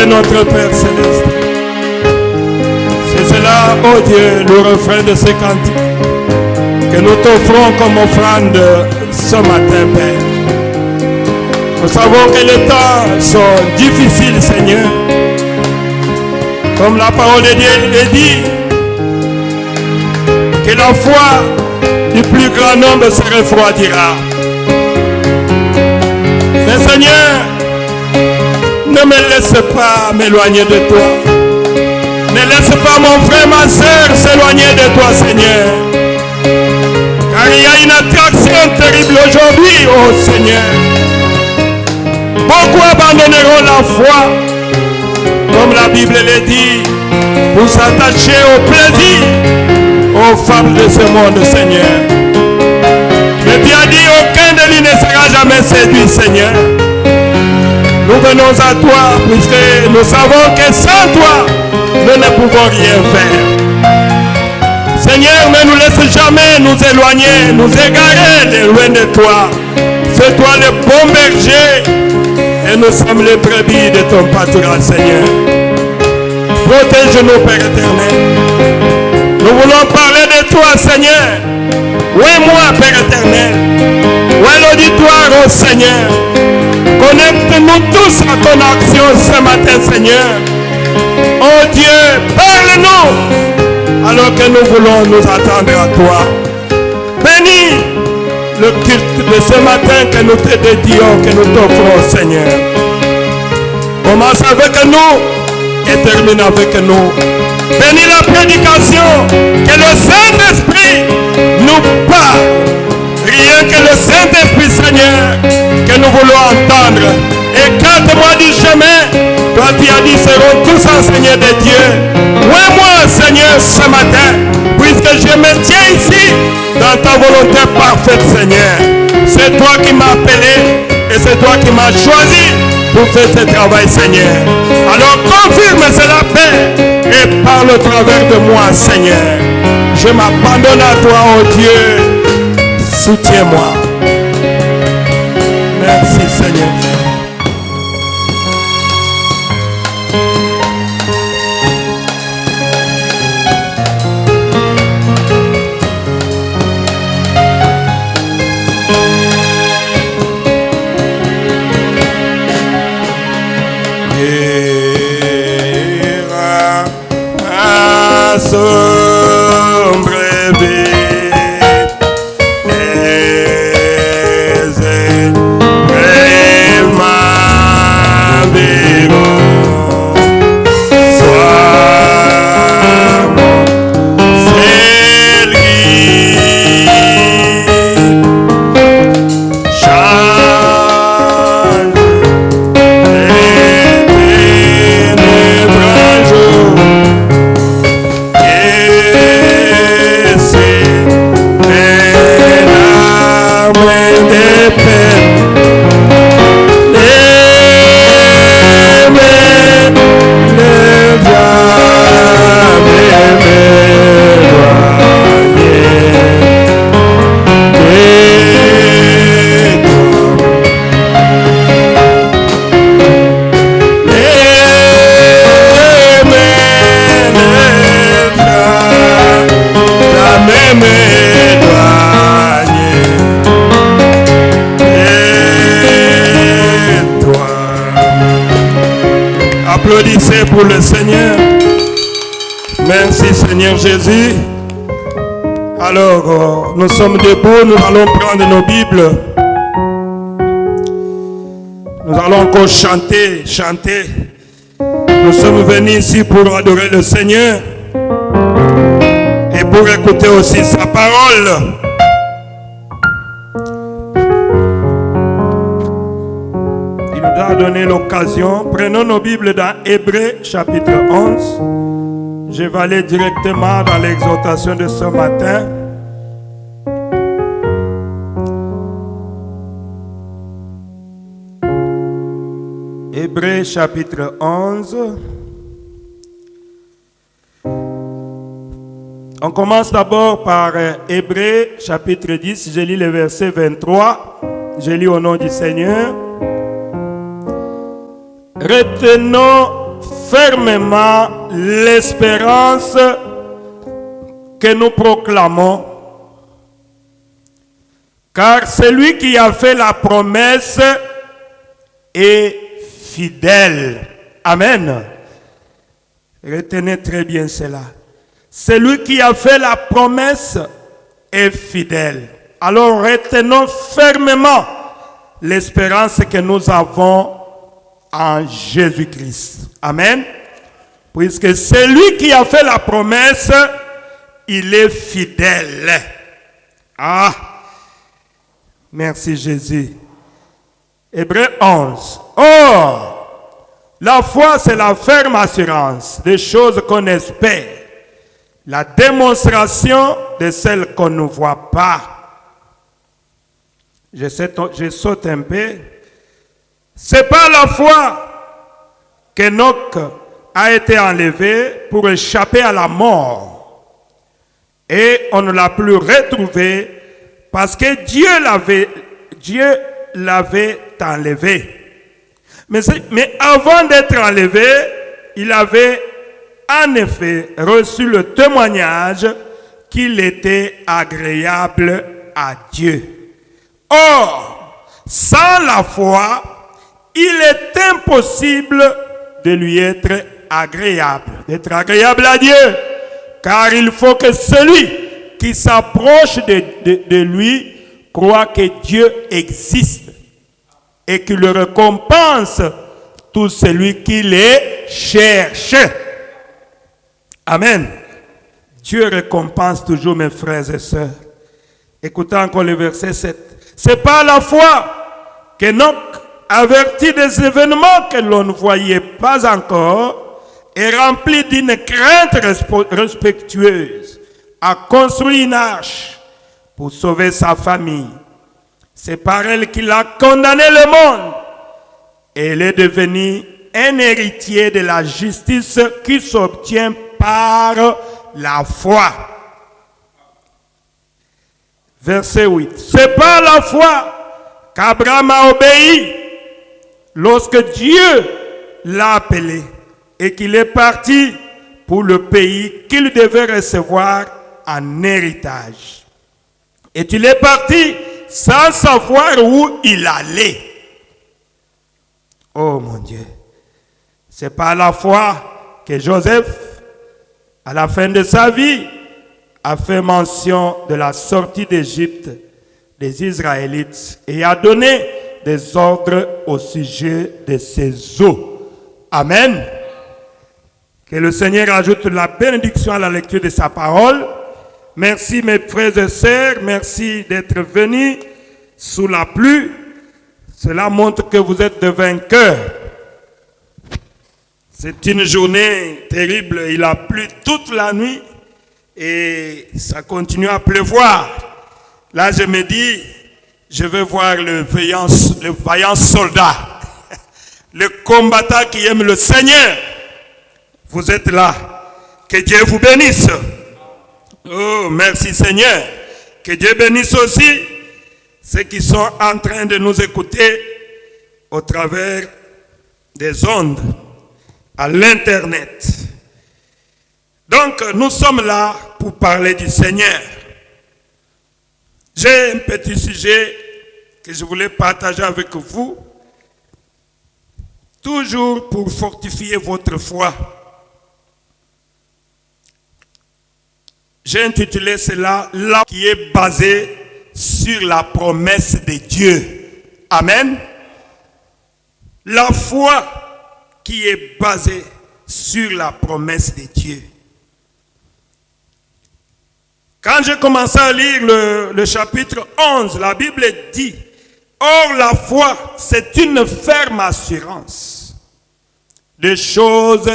Notre Père Céleste. C'est cela, oh Dieu, le refrain de ces cantiques que nous t'offrons comme offrande ce matin, Père. Nous savons que les temps sont difficiles, Seigneur. Comme la parole de Dieu le dit, que la foi du plus grand nombre se refroidira. Mais Seigneur, ne me laisse pas m'éloigner de toi. Ne laisse pas mon frère, ma soeur s'éloigner de toi, Seigneur. Car il y a une attraction terrible aujourd'hui, oh Seigneur. Beaucoup abandonneront la foi, comme la Bible le dit, pour s'attacher au plaisir, aux femmes de ce monde, Seigneur. Mais tu as dit, aucun de lui ne sera jamais séduit, Seigneur. Nous venons à toi, puisque nous savons que sans toi, nous ne pouvons rien faire. Seigneur, ne nous laisse jamais nous éloigner, nous égarer de loin de toi. C'est toi le bon berger, et nous sommes les brebis de ton pâturage, Seigneur. Protège-nous, Père éternel. Nous voulons parler de toi, Seigneur. Où est moi, Père éternel? Où est l'auditoire, oh Seigneur? Connecte-nous tous à ton action ce matin, Seigneur. Oh Dieu, parle-nous alors que nous voulons nous attendre à toi. Bénis le culte de ce matin que nous te dédions, que nous t'offrons, Seigneur. Commence avec nous et termine avec nous. Bénis la prédication, que le Saint-Esprit nous parle. Rien que le Saint-Esprit, Seigneur, que nous voulons entendre. Et 4 mois du chemin, toi tu as dit, seront tous enseignés de Dieu. Ouais, moi, Seigneur, ce matin, puisque je me tiens ici, dans ta volonté parfaite, Seigneur. C'est toi qui m'as appelé et c'est toi qui m'as choisi pour faire ce travail, Seigneur. Alors confirme cela, Père, et parle au travers de moi, Seigneur. Je m'abandonne à toi, oh Dieu. Soutiens-moi. Merci, Seigneur. Applaudissez pour le Seigneur. Merci Seigneur Jésus. Alors, nous sommes debout, nous allons prendre nos Bibles. Nous allons encore chanter. Nous sommes venus ici pour adorer le Seigneur et pour écouter aussi sa parole. Donner l'occasion. Prenons nos Bibles dans Hébreux chapitre 11. Je vais aller directement dans l'exhortation de ce matin. Hébreux chapitre 11. On commence d'abord par Hébreux chapitre 10. Je lis le verset 23. Je lis au nom du Seigneur. Retenons fermement l'espérance que nous proclamons, car celui qui a fait la promesse est fidèle. Amen. Retenez très bien cela. Celui qui a fait la promesse est fidèle. Alors retenons fermement l'espérance que nous avons en Jésus-Christ. Amen. Puisque celui qui a fait la promesse, il est fidèle. Ah, merci Jésus. Hébreux 11. Or, la foi, c'est la ferme assurance des choses qu'on espère, la démonstration de celles qu'on ne voit pas. Je saute un peu. C'est par la foi qu'Enoch a été enlevé pour échapper à la mort. Et on ne l'a plus retrouvé parce que Dieu l'avait enlevé. Mais avant d'être enlevé, il avait en effet reçu le témoignage qu'il était agréable à Dieu. Or, sans la foi, il est impossible de lui être agréable, d'être agréable à Dieu, car il faut que celui qui s'approche de lui croit que Dieu existe et qu'il le récompense tout celui qui les cherche. Amen. Dieu récompense toujours mes frères et sœurs. Écoutez encore le verset 7. C'est par la foi qu'Enoch, averti des événements que l'on ne voyait pas encore et rempli d'une crainte respectueuse, a construit une arche pour sauver sa famille. C'est par elle qu'il a condamné le monde Et il est devenu un héritier de la justice qui s'obtient par la foi. Verset 8. C'est par la foi qu'Abraham a obéi lorsque Dieu l'a appelé et qu'il est parti pour le pays qu'il devait recevoir en héritage. Et il est parti sans savoir où il allait. Oh mon Dieu. C'est par la foi que Joseph, à la fin de sa vie, a fait mention de la sortie d'Égypte des Israélites et a donné des ordres au sujet de ces eaux. Amen. Que le Seigneur ajoute la bénédiction à la lecture de sa parole. Merci mes frères et sœurs, merci d'être venus sous la pluie. Cela montre que vous êtes de vainqueurs. C'est une journée terrible, il a plu toute la nuit et ça continue à pleuvoir. Là je me dis, je vais voir le vaillant soldat, le combattant qui aime le Seigneur. Vous êtes là, que Dieu vous bénisse. Oh, merci Seigneur. Que Dieu bénisse aussi ceux qui sont en train de nous écouter au travers des ondes, à l'Internet. Donc, nous sommes là pour parler du Seigneur. J'ai un petit sujet que je voulais partager avec vous, toujours pour fortifier votre foi. J'ai intitulé cela « La qui est basée sur la promesse de Dieu ». Amen. La foi qui est basée sur la promesse de Dieu. Quand j'ai commencé à lire le chapitre 11, la Bible dit « Or la foi, c'est une ferme assurance des choses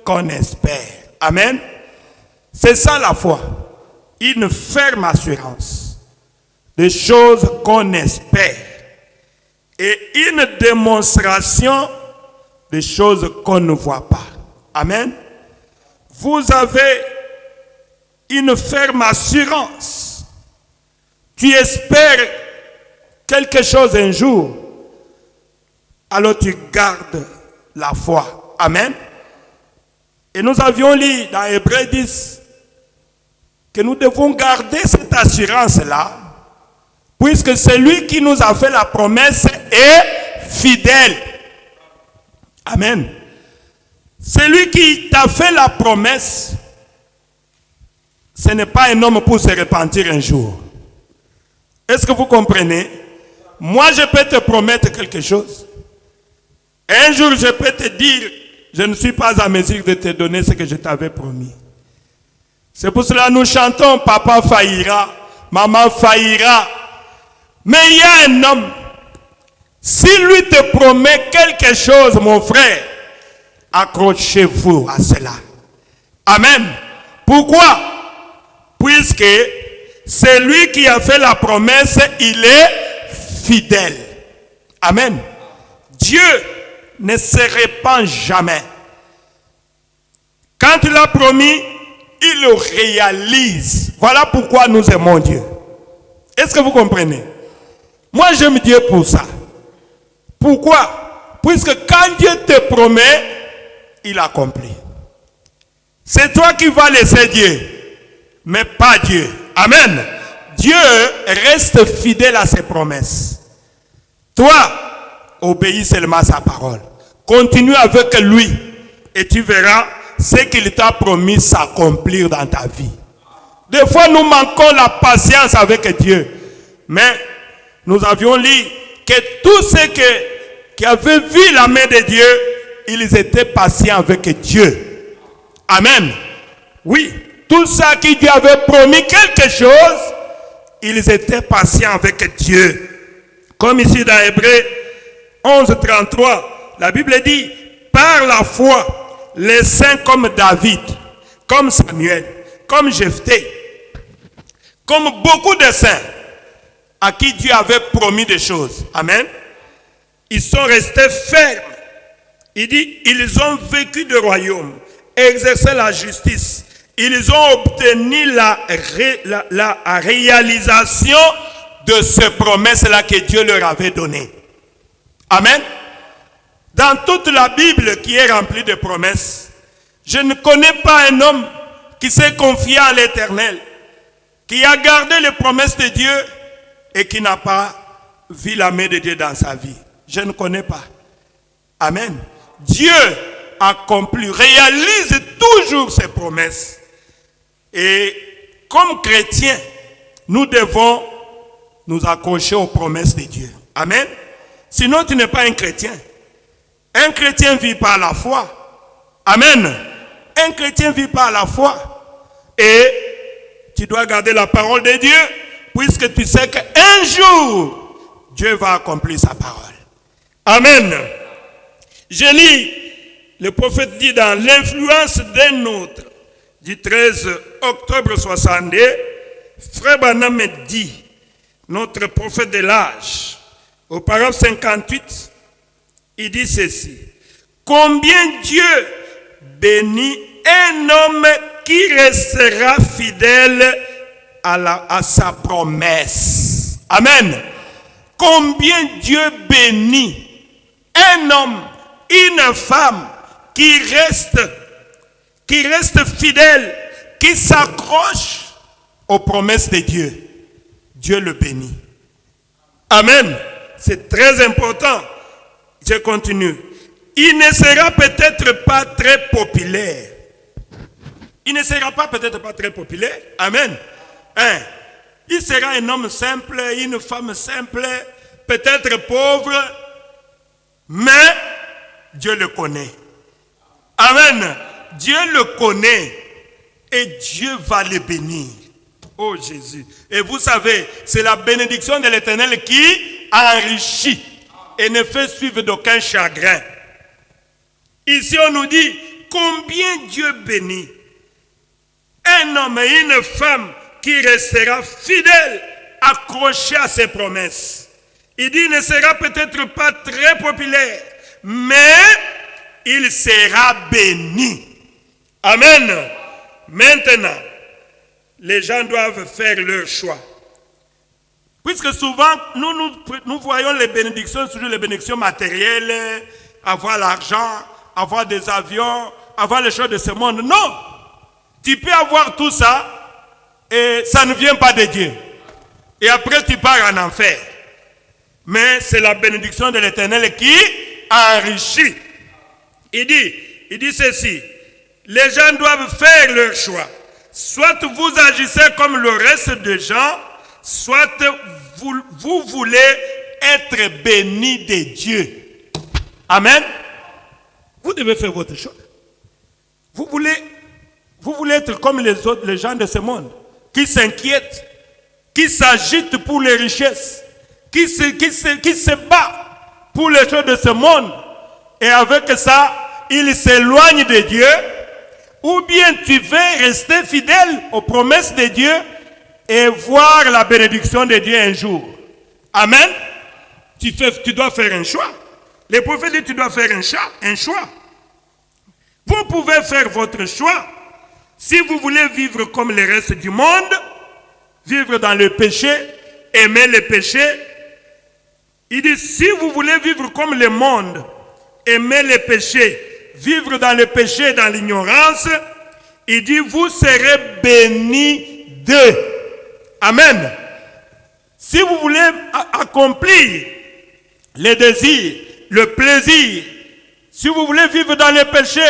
qu'on espère. » Amen. C'est ça la foi, une ferme assurance des choses qu'on espère et une démonstration des choses qu'on ne voit pas. Amen. Vous avez une ferme assurance. Tu espères quelque chose un jour, alors tu gardes la foi. Amen. Et nous avions lu dans Hébreux 10 que nous devons garder cette assurance-là, puisque celui qui nous a fait la promesse est fidèle. Amen. Celui qui t'a fait la promesse, ce n'est pas un homme pour se repentir un jour. Est-ce que vous comprenez? Moi, je peux te promettre quelque chose. Un jour, je peux te dire, je ne suis pas à mesure de te donner ce que je t'avais promis. C'est pour cela que nous chantons, papa faillira, maman faillira. Mais il y a un homme, s'il lui te promet quelque chose, mon frère, accrochez-vous à cela. Amen. Pourquoi? Puisque c'est lui qui a fait la promesse, il est fidèle. Amen. Dieu ne se répand jamais. Quand il a promis, il le réalise. Voilà pourquoi nous aimons Dieu. Est-ce que vous comprenez? Moi, j'aime Dieu pour ça. Pourquoi? Puisque quand Dieu te promet, il accomplit. C'est toi qui vas laisser Dieu, mais pas Dieu. Amen. Dieu reste fidèle à ses promesses. Toi, obéis seulement à sa parole. Continue avec lui et tu verras ce qu'il t'a promis s'accomplir dans ta vie. Des fois, nous manquons la patience avec Dieu. Mais nous avions lu que tous ceux qui avaient vu la main de Dieu, ils étaient patients avec Dieu. Amen. Oui, tous ceux qui Dieu avait promis quelque chose, ils étaient patients avec Dieu. Comme ici dans Hébreux 11:33, la Bible dit, par la foi, les saints comme David, comme Samuel, comme Jephthé, comme beaucoup de saints à qui Dieu avait promis des choses. Amen. Ils sont restés fermes. Il dit, ils ont vécu de royaume, exercé la justice. Ils ont obtenu la réalisation de ces promesses-là que Dieu leur avait données. Amen. Dans toute la Bible qui est remplie de promesses, je ne connais pas un homme qui s'est confié à l'Éternel, qui a gardé les promesses de Dieu et qui n'a pas vu la main de Dieu dans sa vie. Je ne connais pas. Amen. Dieu accomplit, réalise toujours ses promesses. Et comme chrétiens, nous devons nous accrocher aux promesses de Dieu. Amen. Sinon, tu n'es pas un chrétien. Un chrétien vit par la foi. Amen. Un chrétien vit par la foi. Et tu dois garder la parole de Dieu, puisque tu sais qu'un jour, Dieu va accomplir sa parole. Amen. Je lis, le prophète dit dans l'influence d'un autre, du 13 octobre 62, Frère Branham me dit, notre prophète de l'âge, au paragraphe 58, il dit ceci: combien Dieu bénit un homme qui restera fidèle à sa promesse. Amen. Combien Dieu bénit un homme, une femme qui reste fidèle, qui s'accroche aux promesses de Dieu. Dieu le bénit. Amen. C'est très important. Je continue. Il ne sera peut-être pas très populaire. Il ne sera pas peut-être pas très populaire. Amen. Il sera un homme simple, une femme simple, peut-être pauvre, mais Dieu le connaît. Amen. Dieu le connaît et Dieu va le bénir. Oh Jésus. Et vous savez, c'est la bénédiction de l'Éternel qui enrichit et ne fait suivre d'aucun chagrin. Ici on nous dit combien Dieu bénit un homme et une femme qui restera fidèle, accroché à ses promesses. Il dit il ne sera peut-être pas très populaire, mais il sera béni. Amen. Maintenant, les gens doivent faire leur choix. Puisque souvent, nous voyons les bénédictions, toujours les bénédictions matérielles, avoir l'argent, avoir des avions, avoir les choses de ce monde. Non! Tu peux avoir tout ça et ça ne vient pas de Dieu. Et après, tu pars en enfer. Mais c'est la bénédiction de l'Éternel qui enrichit. Il dit ceci: les gens doivent faire leur choix. Soit vous agissez comme le reste des gens, soit vous voulez être béni de Dieu. Amen. Vous devez faire votre choix. Vous voulez être comme les gens de ce monde, qui s'inquiètent, qui s'agitent pour les richesses, qui se battent pour les choses de ce monde, et avec ça, ils s'éloignent de Dieu. Ou bien tu veux rester fidèle aux promesses de Dieu et voir la bénédiction de Dieu un jour. Amen. Tu dois faire un choix. Les prophètes disent tu dois faire un choix. Vous pouvez faire votre choix. Si vous voulez vivre comme le reste du monde, vivre dans le péché, aimer le péché, il dit si vous voulez vivre comme le monde, aimer le péché, vivre dans le péché et dans l'ignorance, il dit vous serez bénis d'eux. Amen. Si vous voulez accomplir les désirs, le plaisir, si vous voulez vivre dans le péché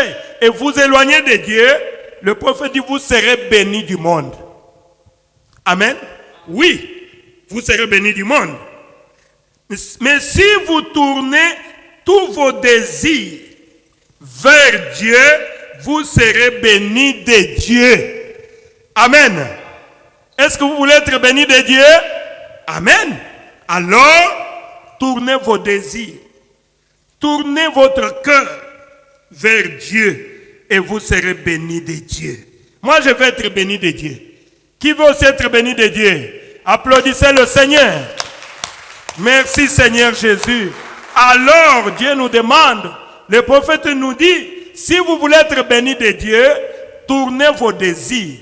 et vous éloigner de Dieu, le prophète dit vous serez bénis du monde. Amen. Oui, vous serez bénis du monde. Mais si vous tournez tous vos désirs vers Dieu, vous serez bénis de Dieu. Amen. Est-ce que vous voulez être bénis de Dieu? Amen. Alors, tournez vos désirs. Tournez votre cœur vers Dieu et vous serez bénis de Dieu. Moi, je veux être béni de Dieu. Qui veut aussi être béni de Dieu? Applaudissez le Seigneur. Merci Seigneur Jésus. Alors Dieu nous demande, le prophète nous dit, si vous voulez être béni de Dieu, tournez vos désirs,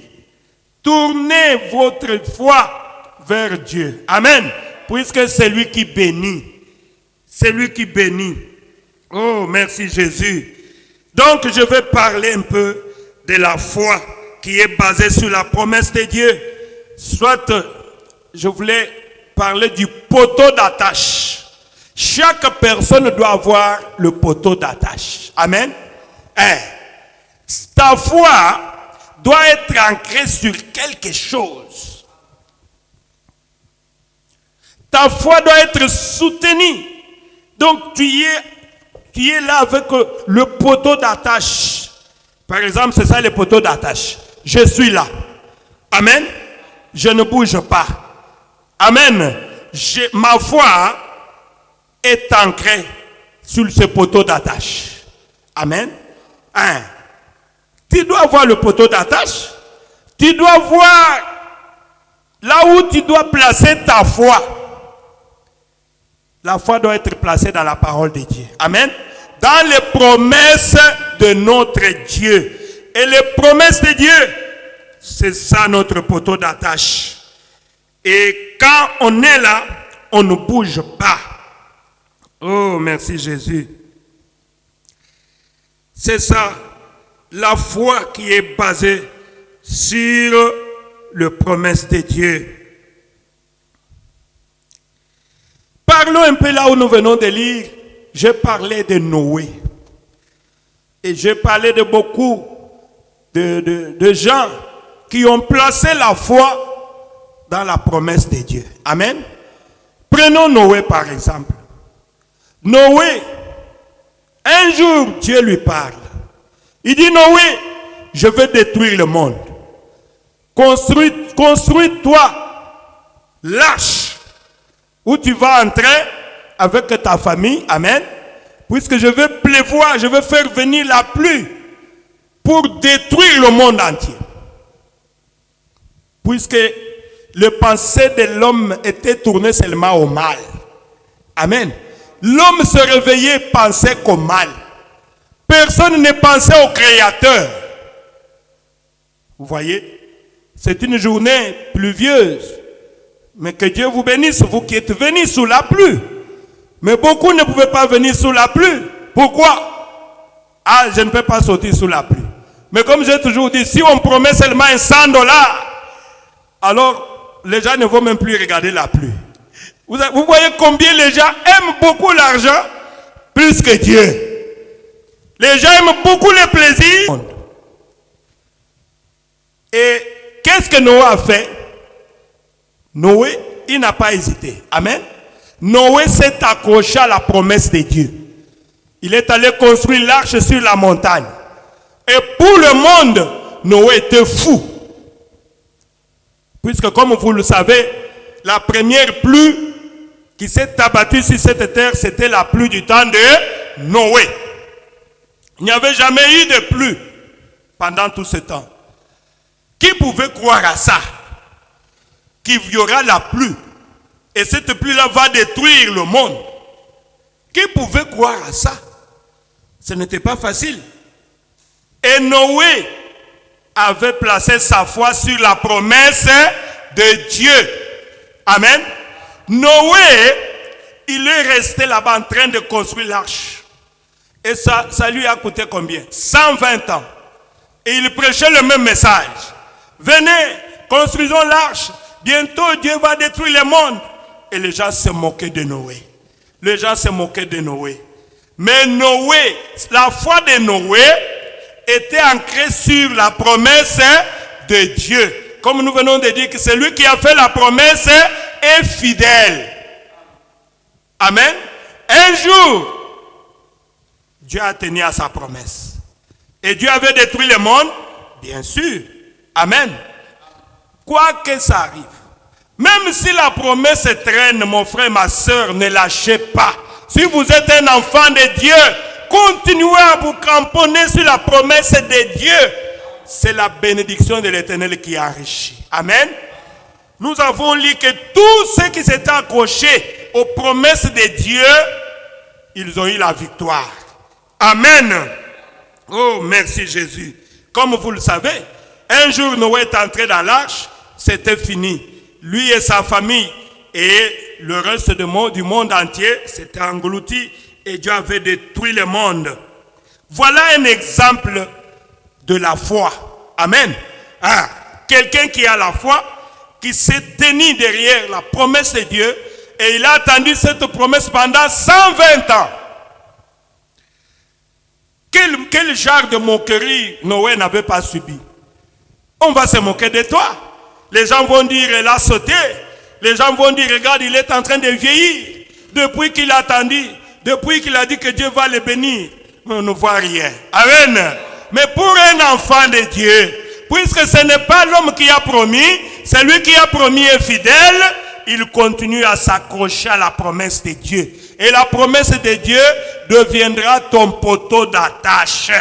tournez votre foi vers Dieu. Amen. Puisque c'est lui qui bénit. C'est lui qui bénit. Oh, merci Jésus. Donc, je vais parler un peu de la foi qui est basée sur la promesse de Dieu. Soit, je voulais parler du poteau d'attache. Chaque personne doit avoir le poteau d'attache. Amen. Ta foi doit être ancrée sur quelque chose. Ta foi doit être soutenue. Donc tu es là avec le poteau d'attache. Par exemple, c'est ça le poteau d'attache. Je suis là. Amen. Je ne bouge pas. Amen. Ma foi est ancrée sur ce poteau d'attache. Amen. Tu dois voir le poteau d'attache. Tu dois voir là où tu dois placer ta foi. La foi doit être placée dans la parole de Dieu. Amen. Dans les promesses de notre Dieu. Et les promesses de Dieu, c'est ça notre poteau d'attache. Et quand on est là, on ne bouge pas. Oh, merci Jésus. C'est ça, la foi qui est basée sur les promesses de Dieu. Parlons un peu là où nous venons de lire. J'ai parlé de Noé. Et j'ai parlé de beaucoup de gens qui ont placé la foi dans la promesse de Dieu. Amen. Prenons Noé par exemple. Noé, un jour, Dieu lui parle. Il dit, Noé, je vais détruire le monde. Construis-toi l'arche où tu vas entrer avec ta famille. Amen. Puisque je vais pleuvoir, je vais faire venir la pluie pour détruire le monde entier. Puisque les pensées de l'homme étaient tournées seulement au mal. Amen. L'homme se réveillait, pensait qu'au mal. Personne ne pensait au Créateur. Vous voyez, c'est une journée pluvieuse. Mais que Dieu vous bénisse, vous qui êtes venus sous la pluie. Mais beaucoup ne pouvaient pas venir sous la pluie. Pourquoi? Ah, je ne peux pas sortir sous la pluie. Mais comme j'ai toujours dit, si on promet seulement $100, alors les gens ne vont même plus regarder la pluie. Vous voyez combien les gens aiment beaucoup l'argent plus que Dieu. Les gens aiment beaucoup les plaisirs. Et qu'est-ce que Noé a fait? Noé, il n'a pas hésité. Amen. Noé s'est accroché à la promesse de Dieu. Il est allé construire l'arche sur la montagne. Et pour le monde, Noé était fou. Puisque comme vous le savez, la première pluie qui s'est abattue sur cette terre, c'était la pluie du temps de Noé. Il n'y avait jamais eu de pluie pendant tout ce temps. Qui pouvait croire à ça? Qu'il y aura la pluie. Et cette pluie-là va détruire le monde. Qui pouvait croire à ça? Ce n'était pas facile. Et Noé avait placé sa foi sur la promesse de Dieu. Amen. Noé, il est resté là-bas en train de construire l'arche. Et ça lui a coûté combien? 120 ans. Et il prêchait le même message. Venez, construisons l'arche. Bientôt, Dieu va détruire le monde. Et les gens se moquaient de Noé. Les gens se moquaient de Noé. Mais Noé, la foi de Noé était ancrée sur la promesse de Dieu. Comme nous venons de dire que celui qui a fait la promesse est fidèle. Amen. Un jour, Dieu a tenu à sa promesse. Et Dieu avait détruit le monde? Bien sûr. Amen. Quoi que ça arrive, même si la promesse traîne, mon frère, ma soeur, ne lâchez pas. Si vous êtes un enfant de Dieu, continuez à vous cramponner sur la promesse de Dieu. C'est la bénédiction de l'Éternel qui enrichit. Amen. Nous avons lu que tous ceux qui s'étaient accrochés aux promesses de Dieu, ils ont eu la victoire. Amen. Oh, merci Jésus. Comme vous le savez, un jour Noé est entré dans l'arche, c'était fini. Lui et sa famille et le reste du monde entier s'étaient engloutis et Dieu avait détruit le monde. Voilà un exemple de la foi. Amen. Quelqu'un qui a la foi, qui s'est tenu derrière la promesse de Dieu et il a attendu cette promesse pendant 120 ans. Quel genre de moquerie Noé n'avait pas subi? On va se moquer de toi. Les gens vont dire, il a sauté. Les gens vont dire, regarde, il est en train de vieillir. Depuis qu'il a attendu, depuis qu'il a dit que Dieu va le bénir, mais on ne voit rien. Amen. Mais pour un enfant de Dieu, puisque ce n'est pas l'homme qui a promis, celui qui a promis est fidèle, il continue à s'accrocher à la promesse de Dieu. Et la promesse de Dieu deviendra ton poteau d'attache.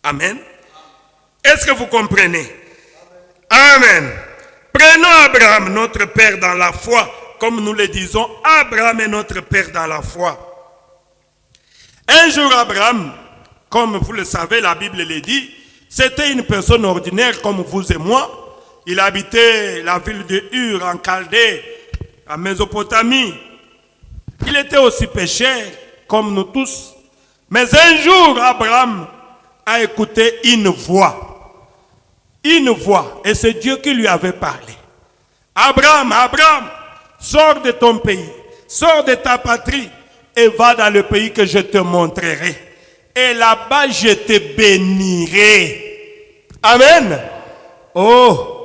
Amen. Est-ce que vous comprenez? Amen. Prenons Abraham, notre père dans la foi, comme nous le disons, Abraham est notre père dans la foi. Un jour, Abraham, comme vous le savez, la Bible le dit, c'était une personne ordinaire comme vous et moi. Il habitait la ville de Ur en Chaldée, en Mésopotamie. Il était aussi pécheur comme nous tous. Mais un jour, Abraham a écouté une voix. Une voix. Et c'est Dieu qui lui avait parlé. Abraham, Abraham, sors de ton pays, sors de ta patrie et va dans le pays que je te montrerai. Et là-bas, je te bénirai. Amen. Oh,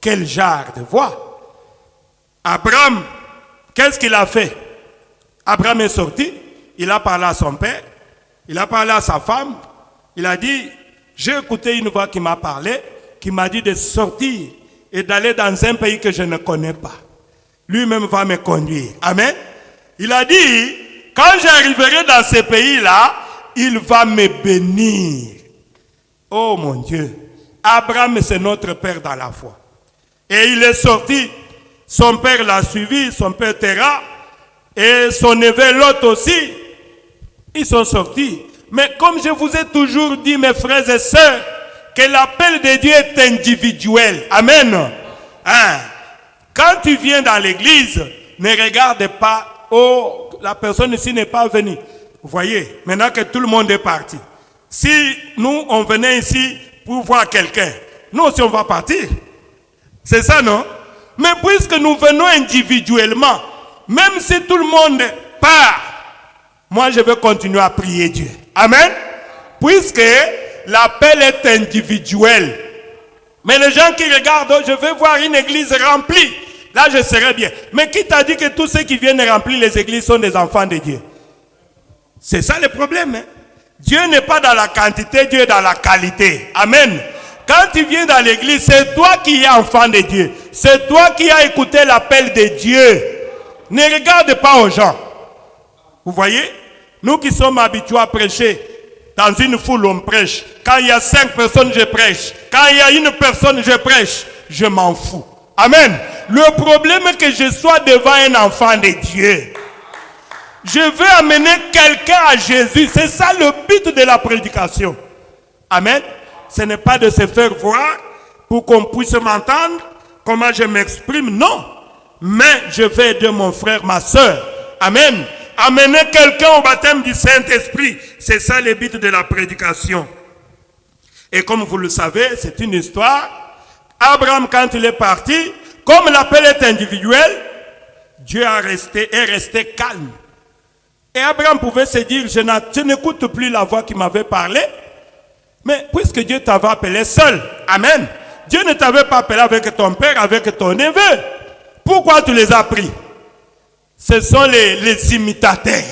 quel genre de voix. Abraham, qu'est-ce qu'il a fait? Abraham est sorti, il a parlé à son père, il a parlé à sa femme, il a dit, j'ai écouté une voix qui m'a parlé, qui m'a dit de sortir et d'aller dans un pays que je ne connais pas. Lui-même va me conduire. Amen. Il a dit, quand j'arriverai dans ce pays-là, il va me bénir. Oh mon Dieu. Abraham, c'est notre père dans la foi. Et il est sorti. Son père l'a suivi, son père Terah, et son neveu Lot aussi. Ils sont sortis. Mais comme je vous ai toujours dit, mes frères et sœurs, que l'appel de Dieu est individuel. Amen. Quand tu viens dans l'église, ne regarde pas, oh, la personne ici n'est pas venue. Vous voyez, maintenant que tout le monde est parti. Si nous, on venait ici pour voir quelqu'un, nous aussi on va partir. C'est ça, non? Mais puisque nous venons individuellement, même si tout le monde part, moi je vais continuer à prier Dieu. Amen. Puisque l'appel est individuel. Mais les gens qui regardent, oh, je vais voir une église remplie. Là, je serai bien. Mais qui t'a dit que tous ceux qui viennent remplir les églises sont des enfants de Dieu? C'est ça le problème. Hein? Dieu n'est pas dans la quantité, Dieu est dans la qualité. Amen. Quand tu viens dans l'église, c'est toi qui es enfant de Dieu. C'est toi qui as écouté l'appel de Dieu. Ne regarde pas aux gens. Vous voyez? Nous qui sommes habitués à prêcher, dans une foule on prêche. Quand il y a 5 personnes, je prêche. Quand il y a une personne, je prêche. Je m'en fous. Amen. Le problème est que je sois devant un enfant de Dieu. Je veux amener quelqu'un à Jésus. C'est ça le but de la prédication. Amen. Ce n'est pas de se faire voir pour qu'on puisse m'entendre, comment je m'exprime. Non. Mais je vais aider mon frère, ma soeur. Amen. Amener quelqu'un au baptême du Saint-Esprit. C'est ça le but de la prédication. Et comme vous le savez, c'est une histoire. Abraham, quand il est parti, comme l'appel est individuel, Dieu est resté calme. Et Abraham pouvait se dire, je n'écoute plus la voix qui m'avait parlé. Mais puisque Dieu t'avait appelé seul, amen. Dieu ne t'avait pas appelé avec ton père, avec ton neveu. Pourquoi tu les as pris? Ce sont les imitateurs.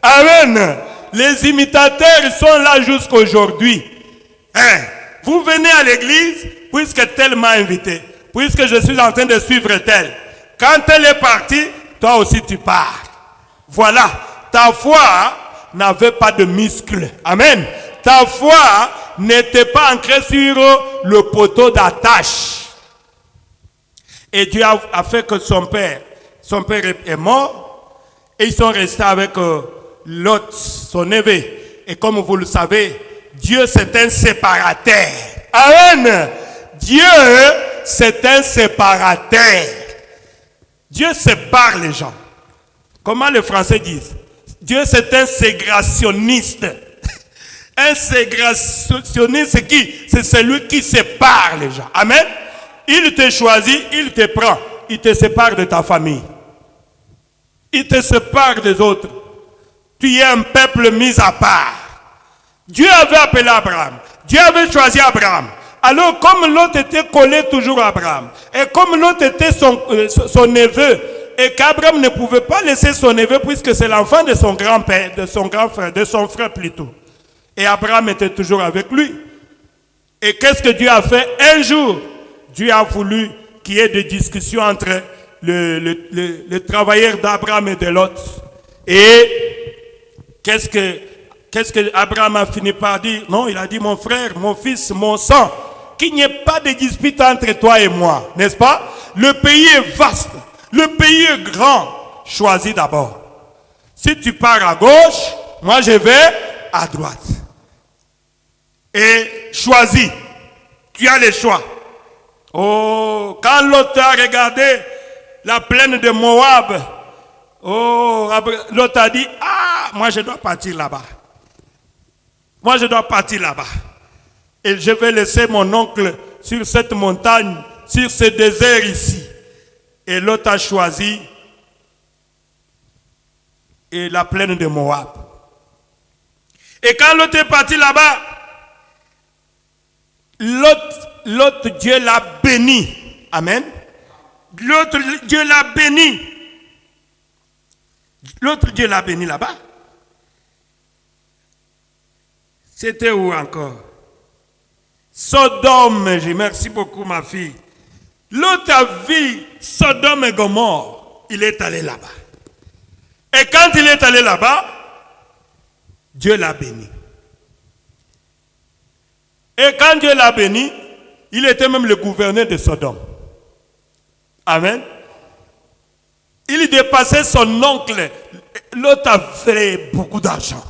Amen. Les imitateurs, ils sont là jusqu'aujourd'hui. Vous venez à l'église, puisque tel m'a invité, puisque je suis en train de suivre tel. Quand elle est partie, toi aussi tu pars. Voilà. Ta foi n'avait pas de muscles. Amen. Ta foi n'était pas ancrée sur le poteau d'attache. Et Dieu a fait que son père est mort. Et ils sont restés avec Lot, son neveu. Et comme vous le savez, Dieu c'est un séparateur. Amen. Dieu c'est un séparateur. Dieu sépare les gens. Comment les Français disent? Dieu c'est un ségrationniste. Un ségrationniste c'est qui? C'est celui qui sépare les gens. Amen. Il te choisit, il te prend. Il te sépare de ta famille. Il te sépare des autres. Tu es un peuple mis à part. Dieu avait appelé Abraham. Dieu avait choisi Abraham. Alors comme l'autre était collé toujours à Abraham, et comme l'autre était son neveu, et qu'Abraham ne pouvait pas laisser son neveu puisque c'est l'enfant de son grand-père, de son grand frère, de son frère plutôt. Et Abraham était toujours avec lui. Et qu'est-ce que Dieu a fait? Un jour, Dieu a voulu qu'il y ait des discussions entre le travailleur d'Abraham et de l'autre. Et qu'est-ce que Abraham a fini par dire? Non, il a dit, mon frère, mon fils, mon sang, qu'il n'y ait pas de dispute entre toi et moi, n'est-ce pas? Le pays est vaste, le pays est grand. Choisis d'abord. Si tu pars à gauche, moi je vais à droite. Et choisis. Tu as le choix. Oh, quand l'autre a regardé la plaine de Moab, oh, l'autre a dit, ah, moi je dois partir là-bas. Moi je dois partir là-bas. Et je vais laisser mon oncle sur cette montagne, sur ce désert ici. Et l'autre a choisi la plaine de Moab. Et quand l'autre est parti là-bas, l'autre Dieu l'a béni. Amen. L'autre Dieu l'a béni. L'autre Dieu l'a béni là-bas. C'était où encore? Sodome. Merci beaucoup ma fille. L'autre a vu Sodome et Gomorrhe. Il est allé là-bas. Et quand il est allé là-bas, Dieu l'a béni. Et quand Dieu l'a béni, il était même le gouverneur de Sodome. Amen. Il dépassait son oncle. L'autre a fait beaucoup d'argent.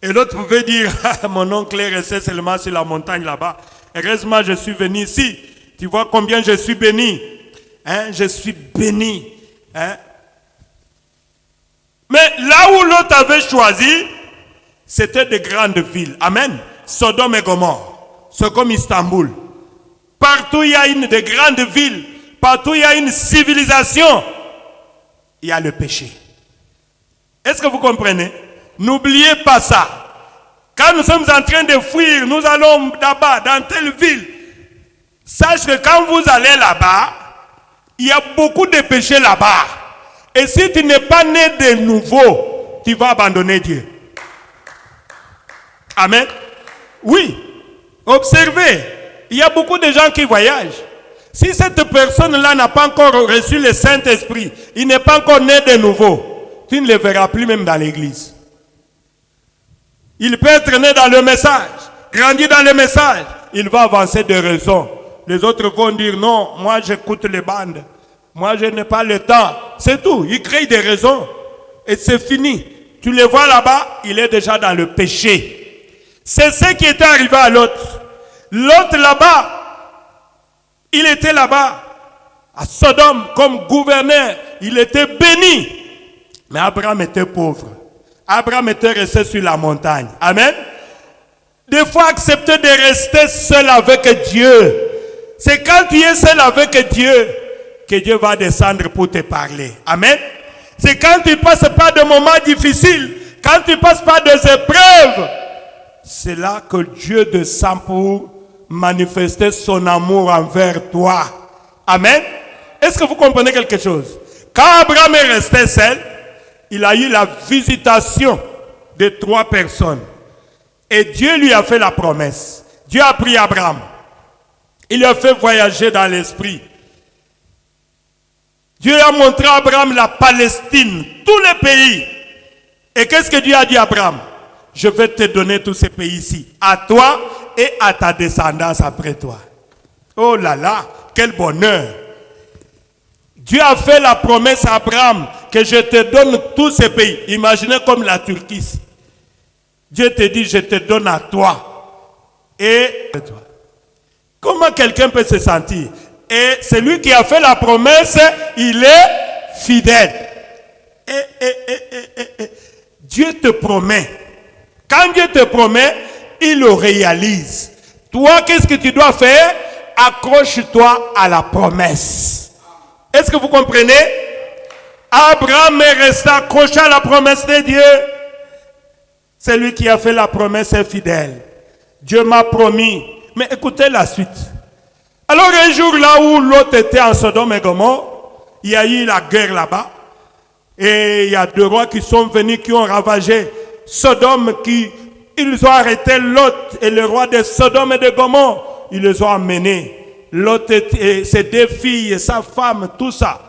Et l'autre pouvait dire, mon oncle est resté seulement sur la montagne là-bas. Heureusement, je suis venu ici. Tu vois combien je suis béni. Hein? Je suis béni. Hein? Mais là où l'autre avait choisi, c'était de grandes villes. Amen. Sodome et Gomorrhe. C'est comme Istanbul. Partout il y a de grandes villes. Partout il y a une civilisation. Il y a le péché. Est-ce que vous comprenez? N'oubliez pas ça. Quand nous sommes en train de fuir, nous allons là-bas, dans telle ville. Sache que quand vous allez là-bas, il y a beaucoup de péchés là-bas. Et si tu n'es pas né de nouveau, tu vas abandonner Dieu. Amen. Oui. Observez. Il y a beaucoup de gens qui voyagent. Si cette personne-là n'a pas encore reçu le Saint-Esprit, il n'est pas encore né de nouveau, tu ne le verras plus même dans l'église. Il peut être né dans le message, grandi dans le message, il va avancer de raison. Les autres vont dire non, moi j'écoute les bandes, moi je n'ai pas le temps. C'est tout, il crée des raisons et c'est fini. Tu le vois là-bas, il est déjà dans le péché. C'est ce qui était arrivé à l'autre. L'autre là-bas, il était là-bas, à Sodome comme gouverneur, il était béni. Mais Abraham était pauvre. Abraham était resté sur la montagne. Amen. Des fois, accepter de rester seul avec Dieu. C'est quand tu es seul avec Dieu que Dieu va descendre pour te parler. Amen. C'est quand tu ne passes pas de moments difficiles, quand tu ne passes pas des épreuves, c'est là que Dieu descend pour manifester son amour envers toi. Amen. Est-ce que vous comprenez quelque chose? Quand Abraham est resté seul, il a eu la visitation de 3 personnes. Et Dieu lui a fait la promesse. Dieu a pris Abraham. Il lui a fait voyager dans l'esprit. Dieu a montré à Abraham la Palestine, tous les pays. Et qu'est-ce que Dieu a dit à Abraham? Je vais te donner tous ces pays-ci, à toi et à ta descendance après toi. Oh là là, quel bonheur! Dieu a fait la promesse à Abraham que je te donne tous ces pays. Imaginez comme la Turquie. Dieu te dit, je te donne à toi. Et toi. Comment quelqu'un peut se sentir? Et celui qui a fait la promesse, il est fidèle. Dieu te promet. Quand Dieu te promet, il le réalise. Toi, qu'est-ce que tu dois faire? Accroche-toi à la promesse. Est-ce que vous comprenez? Abraham est resté accroché à la promesse de Dieu. Celui qui a fait la promesse est fidèle. Dieu m'a promis. Mais écoutez la suite. Alors un jour là où l'autre était en Sodome et Gomorrhe, il y a eu la guerre là-bas. Et il y a 2 rois qui sont venus, qui ont ravagé Sodome, ils ont arrêté Lot et le roi de Sodome et de Gomorrhe. Ils les ont emmenés. Lot et ses 2 filles et sa femme, tout ça.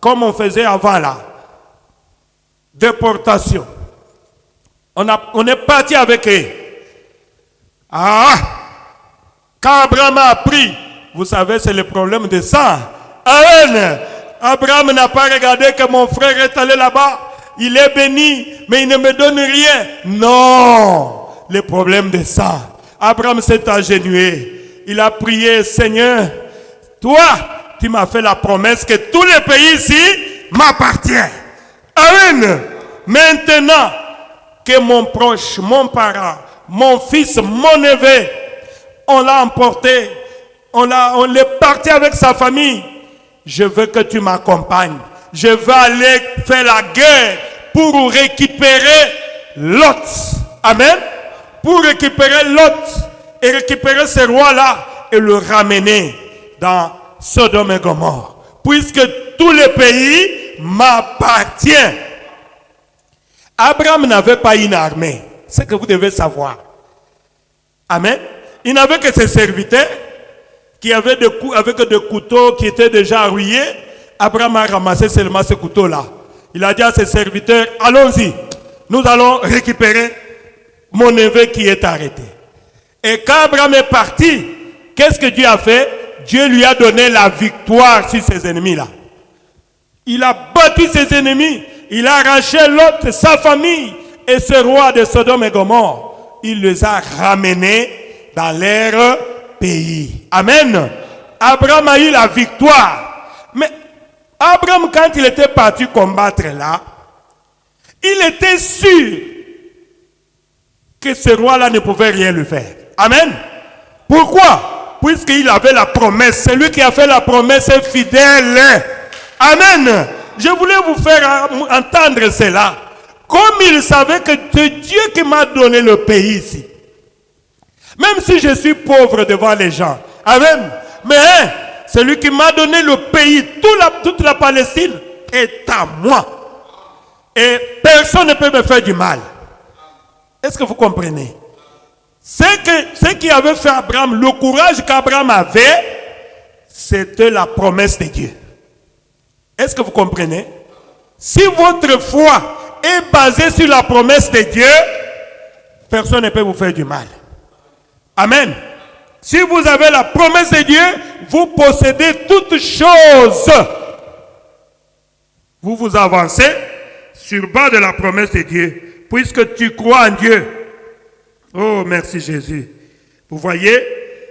Comme on faisait avant là. Déportation. On est parti avec eux. Quand Abraham a appris, vous savez, c'est le problème de sang. Amen. Abraham n'a pas regardé que mon frère est allé là-bas. Il est béni, mais il ne me donne rien. Non. Le problème de sang. Abraham s'est agenouillé. Il a prié, Seigneur, toi, tu m'as fait la promesse que tous les pays ici m'appartiennent. Amen. Maintenant que mon proche, mon parent, mon fils, mon neveu, on l'a emporté, on est parti avec sa famille. Je veux que tu m'accompagnes. Je veux aller faire la guerre pour récupérer Lot. Amen. Pour récupérer Lot et récupérer ce roi-là et le ramener dans Sodome et Gomorrhe. Puisque tous les pays m'appartiennent. Abraham n'avait pas une armée. C'est ce que vous devez savoir. Amen. Il n'avait que ses serviteurs qui avaient avec des couteaux qui étaient déjà rouillés. Abraham a ramassé seulement ce couteau-là. Il a dit à ses serviteurs, allons-y, nous allons récupérer mon neveu qui est arrêté. Et quand Abraham est parti, qu'est-ce que Dieu a fait? Dieu lui a donné la victoire sur ses ennemis-là. Il a battu ses ennemis. Il a arraché l'autre, sa famille et ce roi de Sodome et Gomorrhe. Il les a ramenés dans leur pays. Amen. Abraham a eu la victoire. Mais Abraham, quand il était parti combattre là, il était sûr que ce roi-là ne pouvait rien lui faire. Amen. Pourquoi? Puisqu'il avait la promesse. Celui qui a fait la promesse est fidèle. Amen. Je voulais vous faire entendre cela. Comme il savait que c'est Dieu qui m'a donné le pays ici. Même si je suis pauvre devant les gens. Amen. Mais celui qui m'a donné le pays, toute la Palestine, est à moi. Et personne ne peut me faire du mal. Est-ce que vous comprenez? Ce qui avait fait Abraham, le courage qu'Abraham avait, c'était la promesse de Dieu. Est-ce que vous comprenez? Si votre foi est basée sur la promesse de Dieu, personne ne peut vous faire du mal. Amen. Si vous avez la promesse de Dieu, vous possédez toutes choses. Vous vous avancez sur bas de la promesse de Dieu, puisque tu crois en Dieu. Oh, merci Jésus. Vous voyez,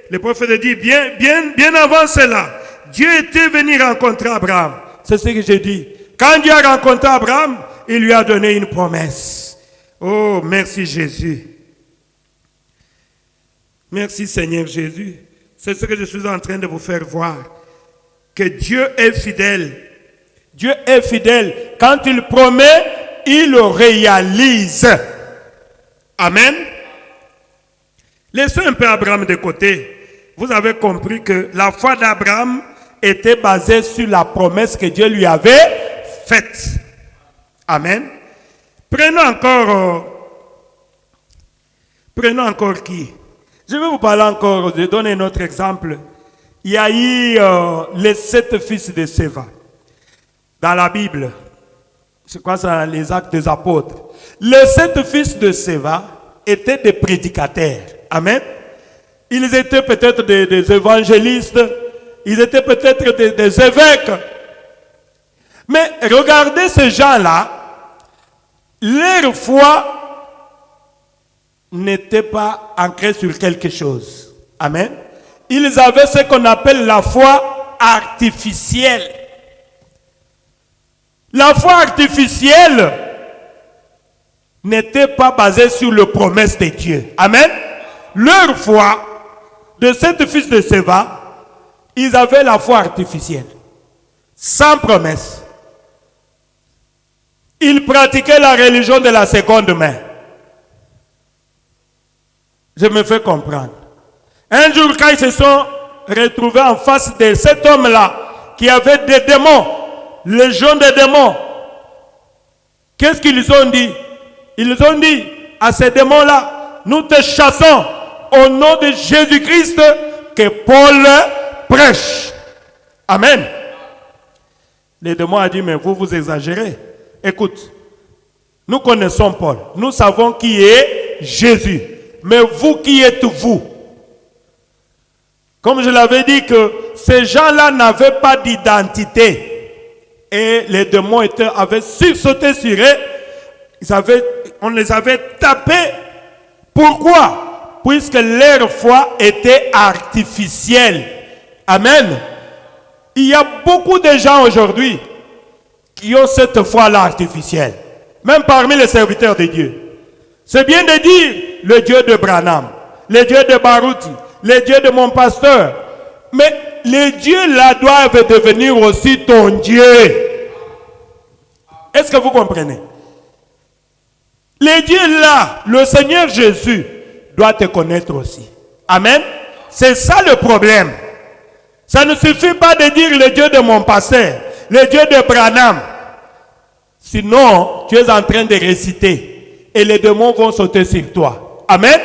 le prophète dit, bien avant cela, Dieu était venu rencontrer Abraham. C'est ce que j'ai dit. Quand Dieu a rencontré Abraham, il lui a donné une promesse. Oh, merci Jésus. Merci Seigneur Jésus. C'est ce que je suis en train de vous faire voir. Que Dieu est fidèle. Dieu est fidèle. Quand il promet, il le réalise. Amen. Laissons un peu Abraham de côté. Vous avez compris que la foi d'Abraham était basée sur la promesse que Dieu lui avait faite. Amen. Prenons encore qui? Je vais vous parler encore, je vais donner un autre exemple. Il y a eu les 7 fils de Séva. Dans la Bible, je crois que c'est dans les Actes des Apôtres. Les 7 fils de Séva étaient des prédicateurs. Amen. Ils étaient peut-être des évangélistes. Ils étaient peut-être des évêques. Mais regardez ces gens-là, leur foi n'était pas ancrée sur quelque chose. Amen. Ils avaient ce qu'on appelle la foi artificielle. La foi artificielle n'était pas basée sur les promesses de Dieu. Amen. Leur foi de cet fils de Séva, ils avaient la foi artificielle, sans promesse. Ils pratiquaient la religion de la seconde main. Je me fais comprendre. Un jour, quand ils se sont retrouvés en face de cet homme-là, qui avait des démons, légion de démons, qu'est-ce qu'ils ont dit? Ils ont dit à ces démons-là, nous te chassons au nom de Jésus-Christ que Paul prêche. Amen. Les démons ont dit, mais vous exagérez. Écoute, nous connaissons Paul. Nous savons qui est Jésus. Mais vous, qui êtes-vous? Comme je l'avais dit, que ces gens-là n'avaient pas d'identité. Et les démons avaient sursauté sur eux. On les avait tapés. Pourquoi? Puisque leur foi était artificielle. Amen. Il y a beaucoup de gens aujourd'hui qui ont cette foi-là artificielle. Même parmi les serviteurs de Dieu. C'est bien de dire le Dieu de Branham, le Dieu de Baruti, le Dieu de mon pasteur. Mais les dieux là doivent devenir aussi ton Dieu. Est-ce que vous comprenez? Les dieux là, le Seigneur Jésus doit te connaître aussi. Amen. C'est ça le problème. Ça ne suffit pas de dire le Dieu de mon pasteur, le Dieu de Branham. Sinon, tu es en train de réciter et les démons vont sauter sur toi. Amen.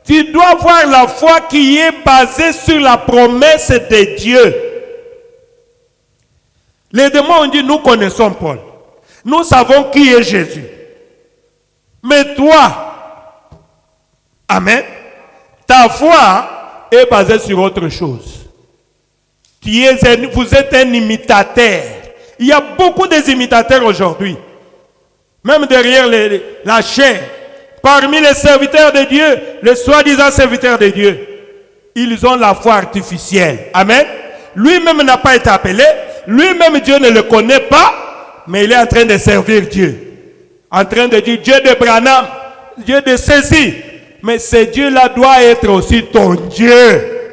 Tu dois avoir la foi qui est basée sur la promesse de Dieu. Les démons ont dit, nous connaissons Paul. Nous savons qui est Jésus. Mais toi, amen, ta foi est basée sur autre chose. Vous êtes un imitateur. Il y a beaucoup d'imitateurs aujourd'hui. Même derrière la chair. Parmi les serviteurs de Dieu, les soi-disant serviteurs de Dieu, ils ont la foi artificielle. Amen. Lui-même n'a pas été appelé. Lui-même, Dieu ne le connaît pas. Mais il est en train de servir Dieu. En train de dire, Dieu de Branham, Dieu de ceci. Mais ce Dieu-là doit être aussi ton Dieu.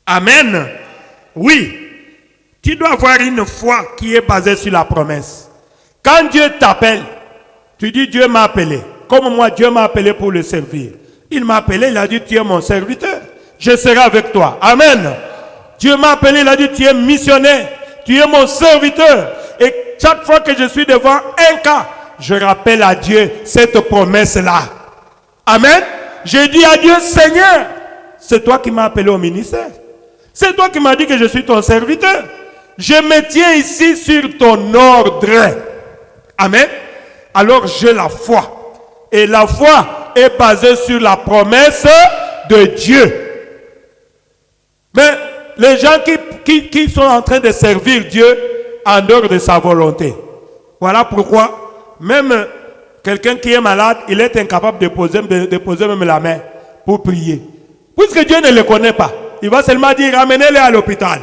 Amen. Oui. Tu dois avoir une foi qui est basée sur la promesse. Quand Dieu t'appelle, tu dis, Dieu m'a appelé. Comme moi, Dieu m'a appelé pour le servir. Il m'a appelé, il a dit, tu es mon serviteur. Je serai avec toi. Amen. Dieu m'a appelé, il a dit, tu es missionnaire. Tu es mon serviteur. Et chaque fois que je suis devant un cas, je rappelle à Dieu cette promesse-là. Amen. Je dis à Dieu, Seigneur, c'est toi qui m'as appelé au ministère. C'est toi qui m'as dit que je suis ton serviteur. Je me tiens ici sur ton ordre. Amen. Alors j'ai la foi. Et la foi est basée sur la promesse de Dieu. Mais les gens qui sont en train de servir Dieu en dehors de sa volonté. Voilà pourquoi même quelqu'un qui est malade, il est incapable de poser même la main pour prier. Puisque Dieu ne le connaît pas. Il va seulement dire, ramenez-les à l'hôpital.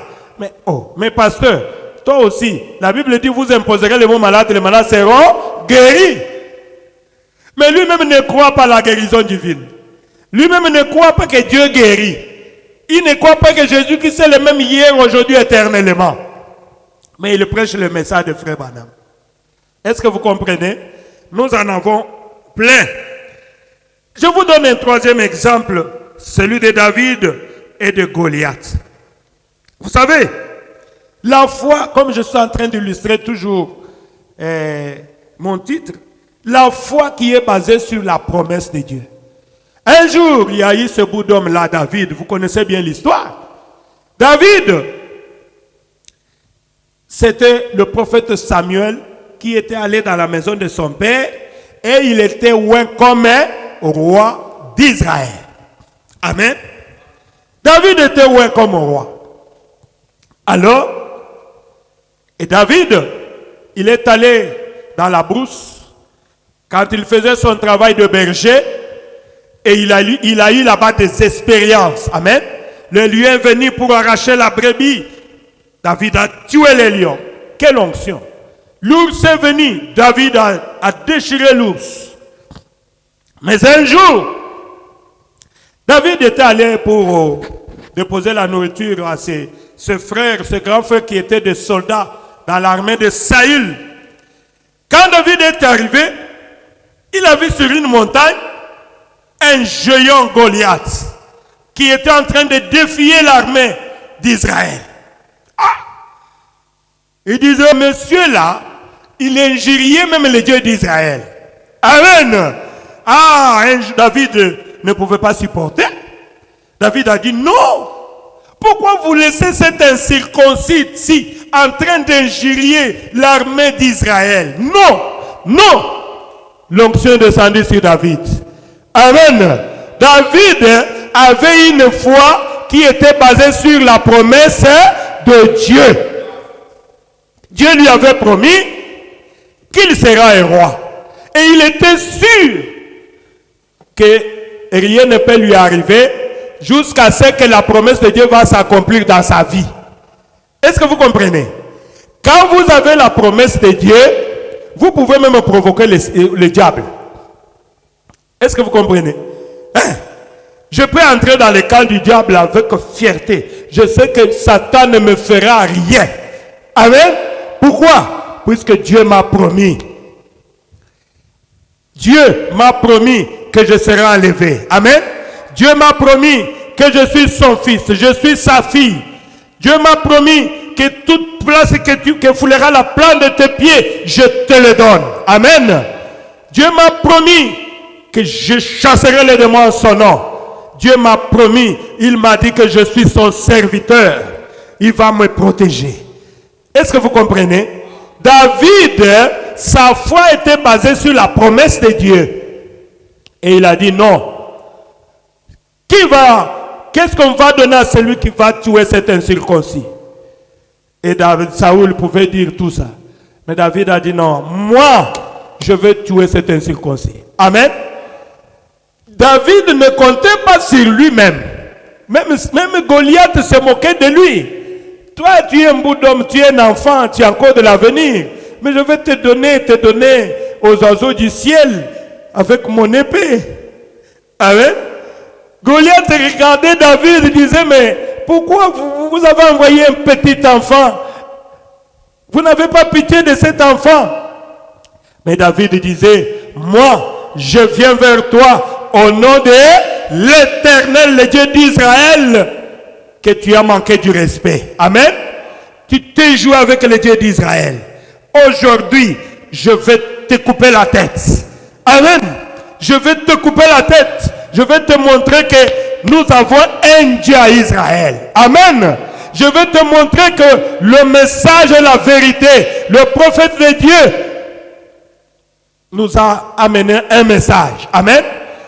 Mais pasteur, toi aussi, la Bible dit, vous imposerez les mots malades, les malades seront guéris. Mais lui-même ne croit pas à la guérison divine. Lui-même ne croit pas que Dieu guérit. Il ne croit pas que Jésus-Christ est le même hier, aujourd'hui, éternellement. Mais il prêche le message de Frère Branham. Est-ce que vous comprenez? Nous en avons plein. Je vous donne un troisième exemple, celui de David et de Goliath. Vous savez, la foi, comme je suis en train d'illustrer toujours mon titre, la foi qui est basée sur la promesse de Dieu. Un jour, il y a eu ce bout d'homme-là, David. Vous connaissez bien l'histoire. David, c'était le prophète Samuel qui était allé dans la maison de son père et il était oint comme un roi d'Israël. Amen. David était oint comme roi. Alors, Et David, il est allé dans la brousse quand il faisait son travail de berger et il a eu là-bas des expériences. Amen. Le lion est venu pour arracher la brebis. David a tué les lions. Quelle onction. L'ours est venu. David a déchiré l'ours. Mais un jour, David était allé pour déposer la nourriture à ses frères, ses grands frères qui étaient des soldats dans l'armée de Saül. Quand David est arrivé, il a vu sur une montagne un géant Goliath qui était en train de défier l'armée d'Israël. Il disait, monsieur là, il injuriait même les dieux d'Israël. Amen. David ne pouvait pas supporter. David a dit, non. Pourquoi vous laissez cet incirconcis ici en train d'injurier l'armée d'Israël? Non, non. L'onction descendit sur David. Amen. David avait une foi qui était basée sur la promesse de Dieu. Dieu lui avait promis qu'il sera un roi. Et il était sûr que rien ne peut lui arriver jusqu'à ce que la promesse de Dieu va s'accomplir dans sa vie. Est-ce que vous comprenez? Quand vous avez la promesse de Dieu, vous pouvez même provoquer le diable. Est-ce que vous comprenez? Je peux entrer dans le camp du diable avec fierté. Je sais que Satan ne me fera rien. Amen. Pourquoi? Puisque Dieu m'a promis. Dieu m'a promis que je serai enlevé. Amen. Dieu m'a promis que je suis son fils, je suis sa fille. Dieu m'a promis que toute place que fouleras la plante de tes pieds, je te le donne. Amen. Dieu m'a promis que je chasserai les démons en son nom. Dieu m'a promis, il m'a dit que je suis son serviteur. Il va me protéger. Est-ce que vous comprenez? David, sa foi était basée sur la promesse de Dieu. Et il a dit non. Qu'est-ce qu'on va donner à celui qui va tuer cet incirconcis? Et Saoul pouvait dire tout ça. Mais David a dit non, moi, je vais tuer cet incirconcis. Amen. David ne comptait pas sur lui-même. Même Goliath se moquait de lui. Toi, tu es un bout d'homme, tu es un enfant, tu as encore de l'avenir. Mais je vais te donner aux oiseaux du ciel avec mon épée. Amen. Goliath regardait David et disait, mais pourquoi vous avez envoyé un petit enfant? Vous n'avez pas pitié de cet enfant? Mais David disait, moi, je viens vers toi au nom de l'Éternel, le Dieu d'Israël, que tu as manqué du respect. Amen. Tu t'es joué avec le Dieu d'Israël. Aujourd'hui, je vais te couper la tête. Amen. Je vais te couper la tête. Je vais te montrer que nous avons un Dieu à Israël. Amen. Je vais te montrer que le message est la vérité. Le prophète de Dieu nous a amené un message. Amen.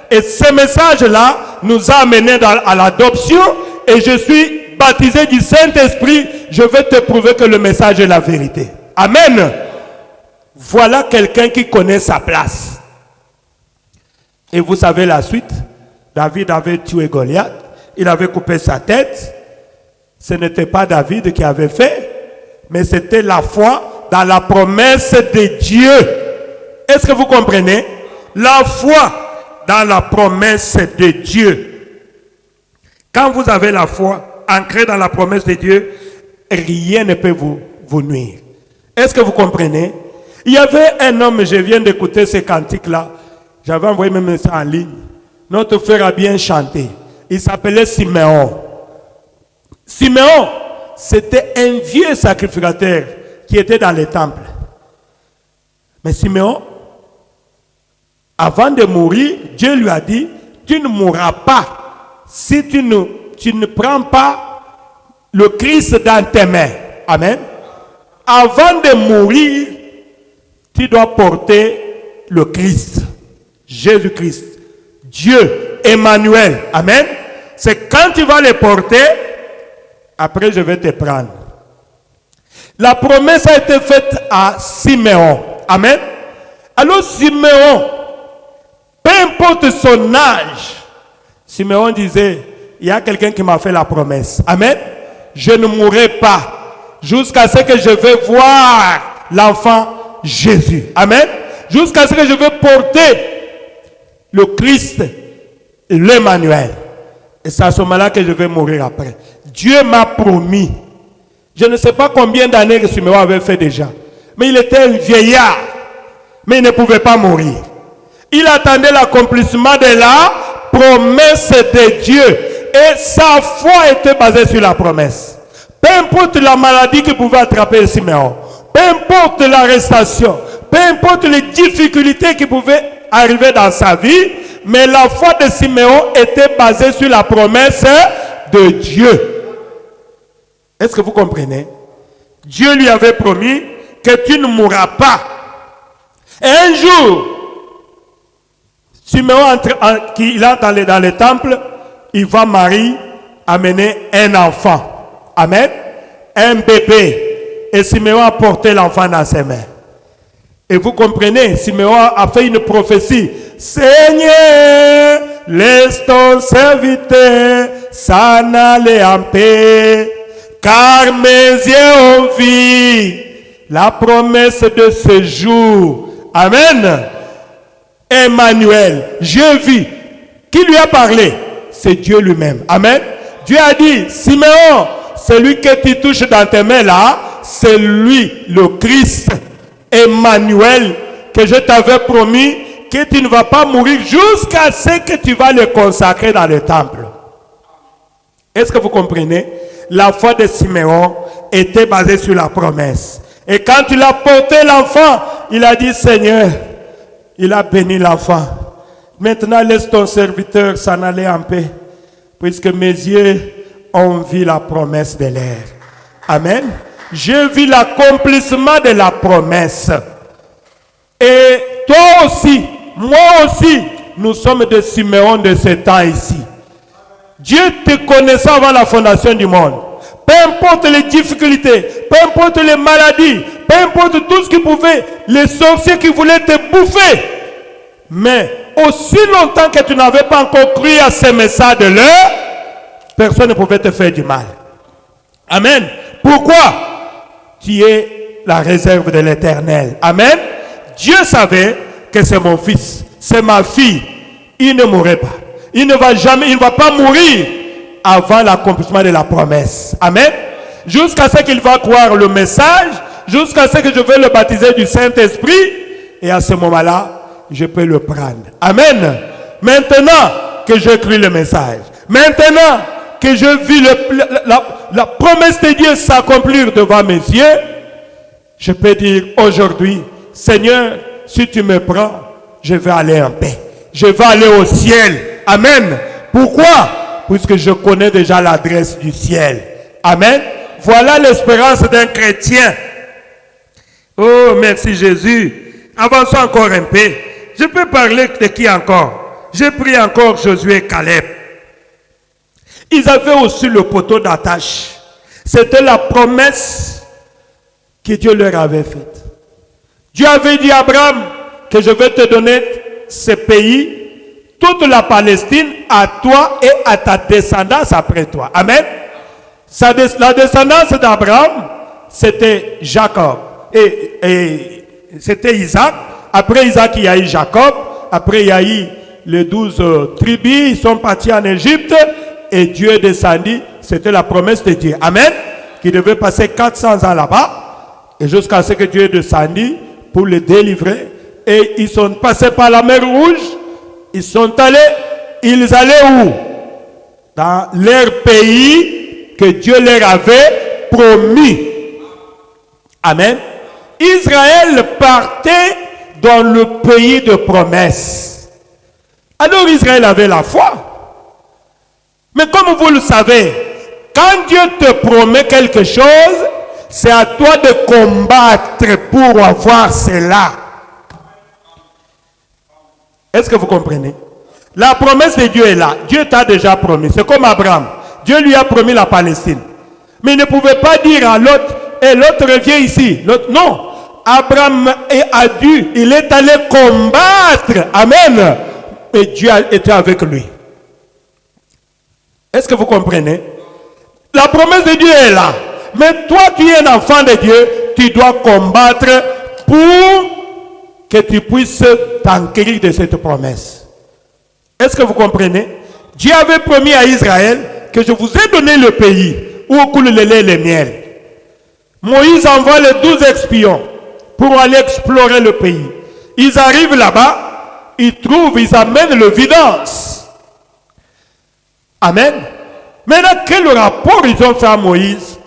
Et ce message-là nous a amené à l'adoption. Et je suis baptisé du Saint-Esprit. Je vais te prouver que le message est la vérité. Amen. Voilà quelqu'un qui connaît sa place. Et vous savez la suite. David avait tué Goliath. Il avait coupé sa tête. Ce n'était pas David qui avait fait, mais c'était la foi dans la promesse de Dieu. Est-ce que vous comprenez? La foi dans la promesse de Dieu. Quand vous avez la foi ancrée dans la promesse de Dieu, rien ne peut vous nuire. Est-ce que vous comprenez? Il y avait un homme, je viens d'écouter ce cantique-là. J'avais envoyé même ça en ligne. Notre frère a bien chanté. Il s'appelait Siméon. Siméon, c'était un vieux sacrificateur qui était dans les temples. Mais Siméon, avant de mourir, Dieu lui a dit, tu ne mourras pas si tu ne prends pas le Christ dans tes mains. Amen. Avant de mourir, tu dois porter le Christ. Jésus-Christ. Dieu, Emmanuel. Amen. C'est quand tu vas le porter, après je vais te prendre. La promesse a été faite à Siméon. Amen. Alors Siméon, peu importe son âge, Siméon disait, il y a quelqu'un qui m'a fait la promesse. Amen. Je ne mourrai pas jusqu'à ce que je vais voir l'enfant Jésus. Amen. Jusqu'à ce que je vais porter le Christ, l'Emmanuel. Et c'est à ce moment-là que je vais mourir après. Dieu m'a promis. Je ne sais pas combien d'années que Siméon avait fait déjà. Mais il était un vieillard. Mais il ne pouvait pas mourir. Il attendait l'accomplissement de la promesse de Dieu. Et sa foi était basée sur la promesse. Peu importe la maladie qui pouvait attraper Siméon. Peu importe l'arrestation. Peu importe les difficultés qui pouvaient arriver dans sa vie. Mais la foi de Siméon était basée sur la promesse de Dieu. Est-ce que vous comprenez? Dieu lui avait promis que tu ne mourras pas. Et un jour, Siméon entre dans le temple, il voit Marie amener un enfant. Amen. Un bébé. Et Siméon a porté l'enfant dans ses mains. Et vous comprenez, Siméon a fait une prophétie. Seigneur, laisse ton serviteur s'en aller en paix. Car mes yeux ont vu la promesse de ce jour. Amen. Emmanuel, je vis. Qui lui a parlé? C'est Dieu lui-même. Amen. Dieu a dit, Siméon, celui que tu touches dans tes mains là, c'est lui, le Christ, Emmanuel, que je t'avais promis que tu ne vas pas mourir jusqu'à ce que tu vas le consacrer dans le temple. Est-ce que vous comprenez? La foi de Siméon était basée sur la promesse. Et quand il a porté l'enfant, il a dit, Seigneur, il a béni l'enfant. Maintenant, laisse ton serviteur s'en aller en paix, puisque mes yeux ont vu la promesse de l'air. Amen. J'ai vu l'accomplissement de la promesse. Et toi aussi, moi aussi, nous sommes des Siméon de ce temps ici. Dieu te connaissait avant la fondation du monde. Peu importe les difficultés, peu importe les maladies, peu importe tout ce qui pouvait, les sorciers qui voulaient te bouffer. Mais aussi longtemps que tu n'avais pas encore cru à ces messages de l'heure, personne ne pouvait te faire du mal. Amen. Pourquoi? Tu es la réserve de l'Éternel. Amen. Dieu savait que c'est mon fils, c'est ma fille. Il ne mourrait pas. Il ne va pas mourir avant l'accomplissement de la promesse. Amen. Jusqu'à ce qu'il va croire le message, jusqu'à ce que je vais le baptiser du Saint-Esprit, et à ce moment-là, je peux le prendre. Amen. Maintenant que j'ai cru le message, maintenant que je vis la promesse de Dieu s'accomplir devant mes yeux, je peux dire aujourd'hui, Seigneur, si tu me prends, je vais aller en paix. Je vais aller au ciel. Amen. Pourquoi? Puisque je connais déjà l'adresse du ciel. Amen. Voilà l'espérance d'un chrétien. Oh, merci Jésus. Avançons encore un peu. Je peux parler de qui encore? J'ai pris encore Josué et Caleb. Ils avaient aussi le poteau d'attache. C'était la promesse que Dieu leur avait faite. Dieu avait dit à Abraham que je vais te donner ce pays, toute la Palestine, à toi et à ta descendance après toi. Amen. La descendance d'Abraham, c'était Jacob. Et c'était Isaac. Après Isaac, il y a eu Jacob. Après, il y a eu les 12 tribus. Ils sont partis en Égypte. Et Dieu est descendu. C'était la promesse de Dieu. Amen. Qui devait passer 400 ans là-bas. Et jusqu'à ce que Dieu est descendu pour les délivrer. Et ils sont passés par la mer Rouge. Ils allaient où? Dans leur pays que Dieu leur avait promis. Amen. Israël partait dans le pays de promesse. Alors Israël avait la foi. Mais comme vous le savez, quand Dieu te promet quelque chose, c'est à toi de combattre pour avoir cela. Est-ce que vous comprenez? La promesse de Dieu est là. Dieu t'a déjà promis. C'est comme Abraham. Dieu lui a promis la Palestine. Mais il ne pouvait pas dire à l'autre, et l'autre revient ici. L'autre, non. Abraham il est allé combattre. Amen. Et Dieu était avec lui. Est-ce que vous comprenez? La promesse de Dieu est là. Mais toi, tu es un enfant de Dieu. Tu dois combattre pour que tu puisses t'enquérir de cette promesse. Est-ce que vous comprenez? Dieu avait promis à Israël que je vous ai donné le pays où coule le lait et le miel. Moïse envoie les 12 espions pour aller explorer le pays. Ils arrivent là-bas, ils amènent l'évidence. Amen. Maintenant, quel rapport ils ont fait à Moïse?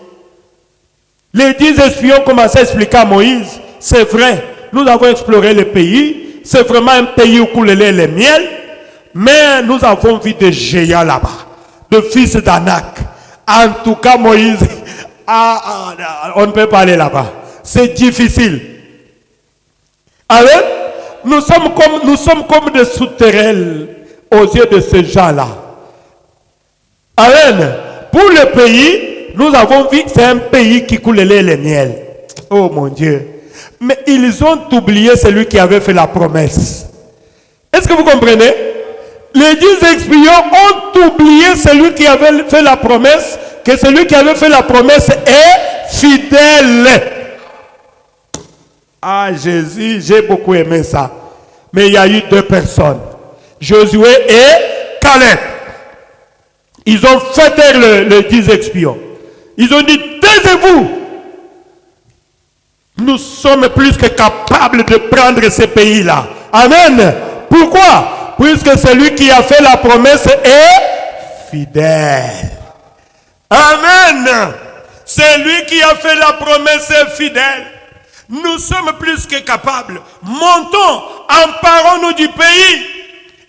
Les 10 espions commencent à expliquer à Moïse, c'est vrai, nous avons exploré le pays, c'est vraiment un pays où coule le lait et le miel, mais nous avons vu des géants là-bas, des fils d'Anak. En tout cas, Moïse, on ne peut pas aller là-bas. C'est difficile. Alors, nous sommes comme des sauterelles aux yeux de ces gens-là. Amen. Pour le pays, nous avons vu que c'est un pays qui coule le lait et le miel. Oh mon Dieu. Mais ils ont oublié celui qui avait fait la promesse. Est-ce que vous comprenez? Les 10 espions ont oublié celui qui avait fait la promesse, que celui qui avait fait la promesse est fidèle. Ah Jésus, j'ai beaucoup aimé ça. Mais il y a eu 2 personnes, Josué et Caleb. Ils ont fait taire les 10 espions. Ils ont dit, taisez-vous. Nous sommes plus que capables de prendre ce pays-là. Amen. Pourquoi? Puisque celui qui a fait la promesse est fidèle. Amen. Celui qui a fait la promesse est fidèle. Nous sommes plus que capables. Montons, emparons-nous du pays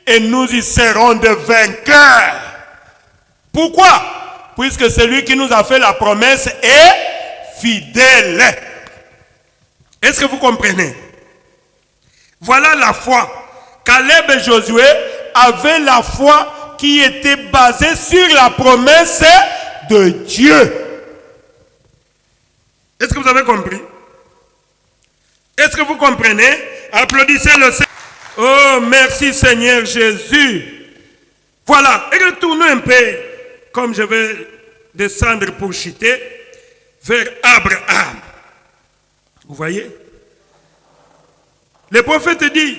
et nous y serons de vainqueurs. Pourquoi? Puisque celui qui nous a fait la promesse est fidèle. Est-ce que vous comprenez? Voilà la foi. Caleb et Josué avaient la foi qui était basée sur la promesse de Dieu. Est-ce que vous avez compris? Est-ce que vous comprenez? Applaudissez le Seigneur. Oh, merci Seigneur Jésus. Voilà, et retournons un peu, comme je vais descendre pour chuter, vers Abraham. Vous voyez? Le prophète dit,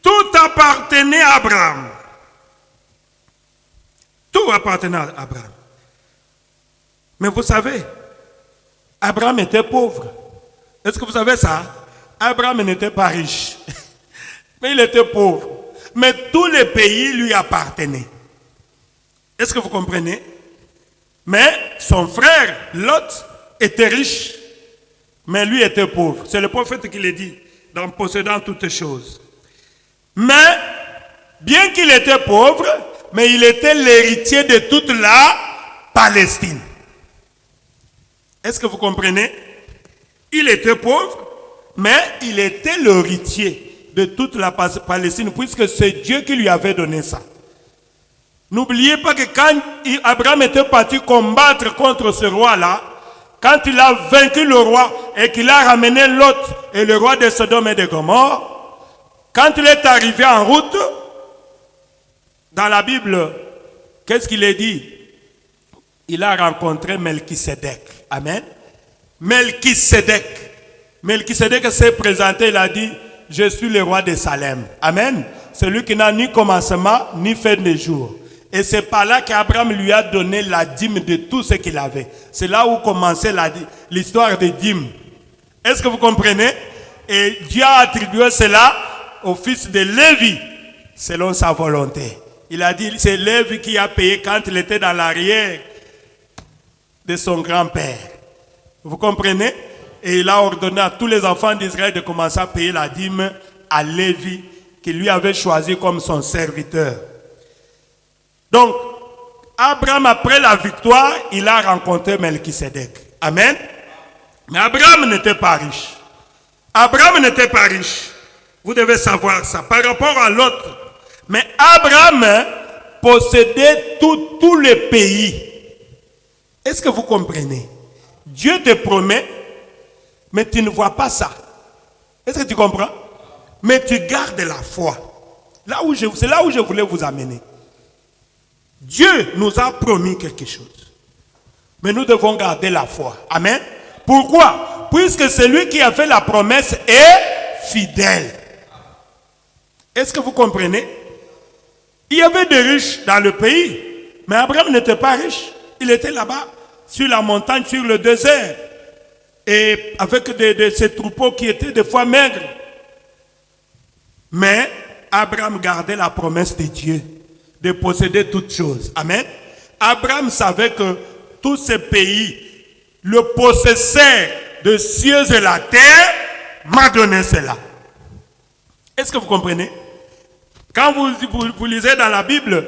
tout appartenait à Abraham. Tout appartenait à Abraham. Mais vous savez, Abraham était pauvre. Est-ce que vous savez ça? Abraham n'était pas riche, mais il était pauvre. Mais tous les pays lui appartenaient. Est-ce que vous comprenez? Mais son frère, Lot, était riche, mais lui était pauvre. C'est le prophète qui le dit, dans possédant toutes choses. Mais, bien qu'il était pauvre, mais il était l'héritier de toute la Palestine. Est-ce que vous comprenez? Il était pauvre, mais il était l'héritier de toute la Palestine, puisque c'est Dieu qui lui avait donné ça. N'oubliez pas que quand Abraham était parti combattre contre ce roi-là, quand il a vaincu le roi et qu'il a ramené Lot et le roi de Sodome et de Gomorrhe, quand il est arrivé en route, dans la Bible, qu'est-ce qu'il a dit? Il a rencontré Melchisédek. Amen. Melchisédek s'est présenté, il a dit, je suis le roi de Salem. Amen. Celui qui n'a ni commencement, ni fin de jour. Et c'est par là qu'Abraham lui a donné la dîme de tout ce qu'il avait. C'est là où commençait l'histoire des dîmes. Est-ce que vous comprenez? Et Dieu a attribué cela au fils de Lévi, selon sa volonté. Il a dit, c'est Lévi qui a payé quand il était dans l'arrière de son grand-père. Vous comprenez? Et il a ordonné à tous les enfants d'Israël de commencer à payer la dîme à Lévi, qui lui avait choisi comme son serviteur. Donc, Abraham, après la victoire, il a rencontré Melchisédek. Amen. Mais Abraham n'était pas riche. Abraham n'était pas riche. Vous devez savoir ça par rapport à l'autre. Mais Abraham possédait tous les pays. Est-ce que vous comprenez? Dieu te promet mais tu ne vois pas ça. Est-ce que tu comprends? Mais tu gardes la foi. C'est là où je voulais vous amener. Dieu nous a promis quelque chose. Mais nous devons garder la foi. Amen. Pourquoi? Puisque celui qui a fait la promesse est fidèle. Est-ce que vous comprenez? Il y avait des riches dans le pays, mais Abraham n'était pas riche. Il était là-bas, sur la montagne, sur le désert, et avec ces troupeaux qui étaient des fois maigres. Mais Abraham gardait la promesse de Dieu de posséder toutes choses. Amen. Abraham savait que tous ces pays, le possesseur de cieux et la terre, m'a donné cela. Est-ce que vous comprenez? Quand vous lisez dans la Bible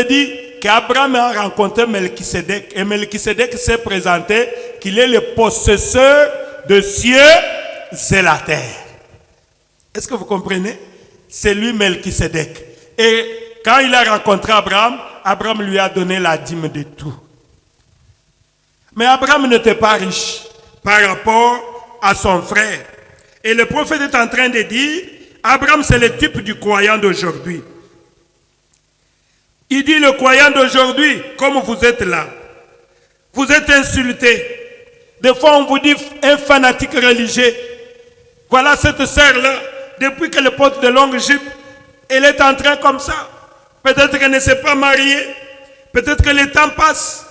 dit qu'Abraham a rencontré Melchisédek, et Melchisédek s'est présenté qu'il est le possesseur de cieux et la terre. Est-ce que vous comprenez? C'est lui Melchisédek. Et quand il a rencontré Abraham, Abraham lui a donné la dîme de tout. Mais Abraham n'était pas riche par rapport à son frère. Et le prophète est en train de dire, Abraham c'est le type du croyant d'aujourd'hui. Il dit le croyant d'aujourd'hui, comme vous êtes là, vous êtes insulté. Des fois on vous dit un fanatique religieux. Voilà cette sœur-là, depuis qu'elle porte de longues jupes, elle est en train comme ça. Peut-être qu'elle ne s'est pas mariée. Peut-être que le temps passe.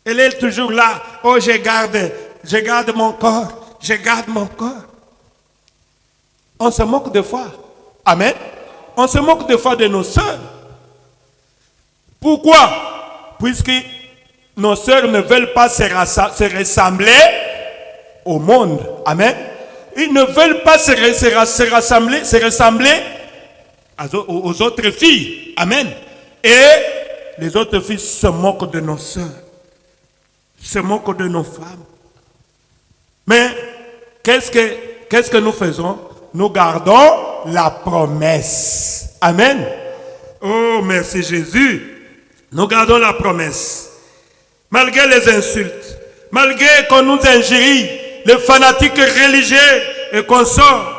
Elle est toujours là. Oh, je garde mon corps. Je garde mon corps. On se moque des fois. Amen. On se moque des fois de nos sœurs. Pourquoi? Puisque nos sœurs ne veulent pas se ressembler au monde. Amen. Ils ne veulent pas se ressembler aux autres filles. Amen. Et les autres filles se moquent de nos sœurs. Se moquent de nos femmes. Mais qu'est-ce que nous faisons? Nous gardons la promesse. Amen. Oh, merci Jésus. Nous gardons la promesse. Malgré les insultes, malgré qu'on nous injurie, les fanatiques religieux et qu'on sort.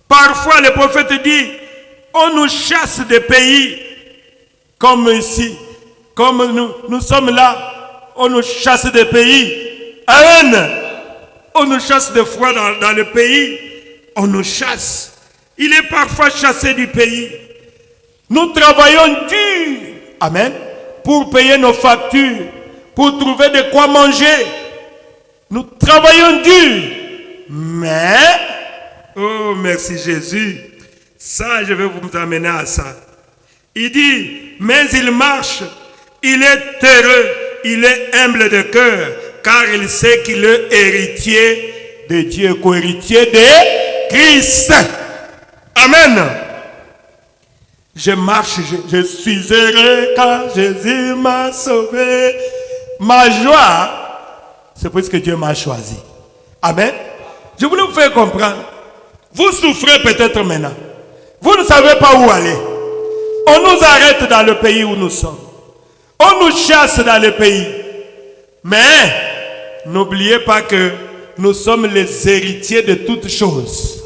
Parfois, le prophète dit, on nous chasse des pays comme ici. Comme nous sommes là, on nous chasse des pays. Amen. On nous chasse des fois dans le pays. On nous chasse. Il est parfois chassé du pays. Nous travaillons dur. Amen. Pour payer nos factures. Pour trouver de quoi manger. Nous travaillons dur. Mais, oh merci Jésus. Ça, je vais vous amener à ça. Il dit, mais il marche. Il est heureux. Il est humble de cœur. Car il sait qu'il est héritier de Dieu. Co-héritier de Christ. Amen. Je marche, je suis heureux car Jésus m'a sauvé. Ma joie, c'est parce que Dieu m'a choisi. Amen. Je voulais vous faire comprendre. Vous souffrez peut-être maintenant. Vous ne savez pas où aller. On nous arrête dans le pays où nous sommes. On nous chasse dans le pays. Mais n'oubliez pas que nous sommes les héritiers de toutes choses.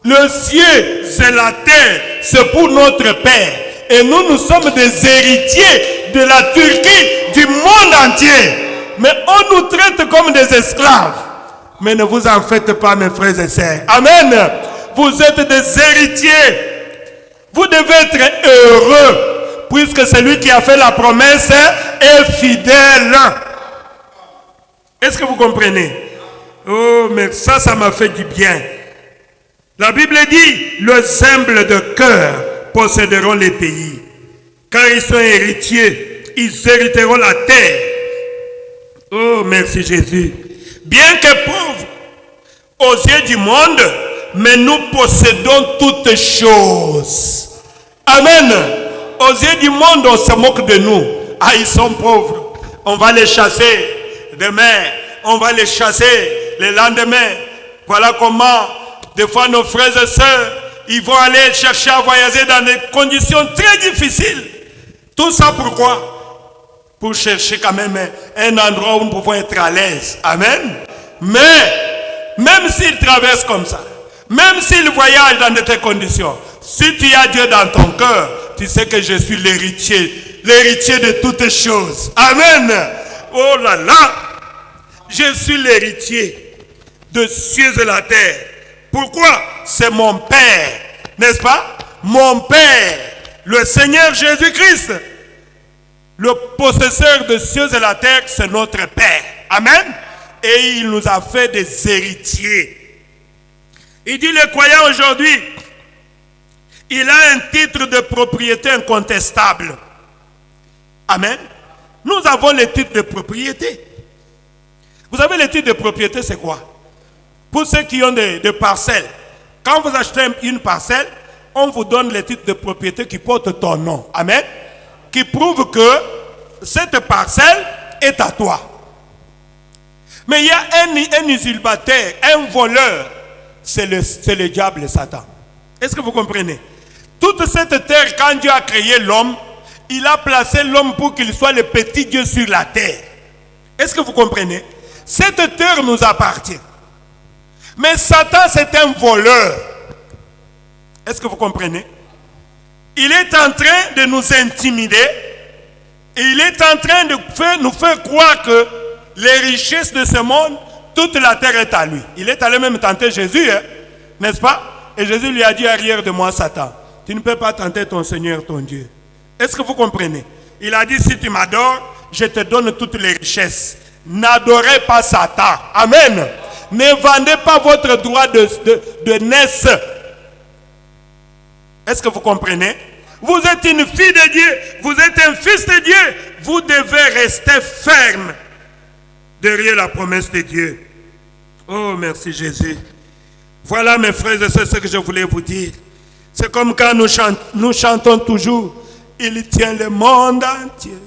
Le ciel, c'est la terre, c'est pour notre Père. Et nous sommes des héritiers de la Turquie, du monde entier. Mais on nous traite comme des esclaves. Mais ne vous en faites pas, mes frères et sœurs. Amen. Vous êtes des héritiers. Vous devez être heureux, puisque celui qui a fait la promesse est fidèle. Est-ce que vous comprenez? Oh, mais ça m'a fait du bien. La Bible dit, les humbles de cœur posséderont les pays. Car ils sont héritiers, ils hériteront la terre. Oh, merci Jésus. Bien que pauvres aux yeux du monde, mais nous possédons toutes choses. Amen. Aux yeux du monde, on se moque de nous. Ah, ils sont pauvres. On va les chasser demain. On va les chasser le lendemain. Voilà comment, des fois, nos frères et sœurs, ils vont aller chercher à voyager dans des conditions très difficiles. Tout ça pourquoi? Pour chercher quand même un endroit où nous pouvons être à l'aise. Amen. Mais, même s'il traverse comme ça, même s'il voyage dans de telles conditions, si tu as Dieu dans ton cœur, tu sais que je suis l'héritier de toutes choses. Amen. Oh là là, je suis l'héritier de cieux et la terre. Pourquoi? C'est mon Père, n'est-ce pas? Mon Père, le Seigneur Jésus-Christ, le possesseur de cieux et la terre, c'est notre Père. Amen. Et il nous a fait des héritiers. Il dit, le croyant aujourd'hui, il a un titre de propriété incontestable. Amen. Nous avons les titres de propriété. Vous savez, les titres de propriété, c'est quoi? Pour ceux qui ont des parcelles, quand vous achetez une parcelle, on vous donne les titres de propriété qui portent ton nom. Amen. Qui prouvent que cette parcelle est à toi. Mais il y a un usurpateur, un voleur, c'est le diable, Satan. Est-ce que vous comprenez? Toute cette terre, quand Dieu a créé l'homme, il a placé l'homme pour qu'il soit le petit Dieu sur la terre. Est-ce que vous comprenez? Cette terre nous appartient. Mais Satan, c'est un voleur. Est-ce que vous comprenez? Il est en train de nous intimider. Et il est en train de nous faire croire que les richesses de ce monde, toute la terre est à lui. Il est allé même tenter Jésus, hein, n'est-ce pas? Et Jésus lui a dit, arrière de moi, Satan, tu ne peux pas tenter ton Seigneur, ton Dieu. Est-ce que vous comprenez? Il a dit, si tu m'adores, je te donne toutes les richesses. N'adorez pas Satan. Amen. Ne vendez pas votre droit de naissance. Est-ce que vous comprenez? Vous êtes une fille de Dieu, vous êtes un fils de Dieu. Vous devez rester ferme derrière la promesse de Dieu. Oh, merci Jésus. Voilà mes frères et sœurs ce que je voulais vous dire. C'est comme quand nous chantons toujours. Il tient le monde entier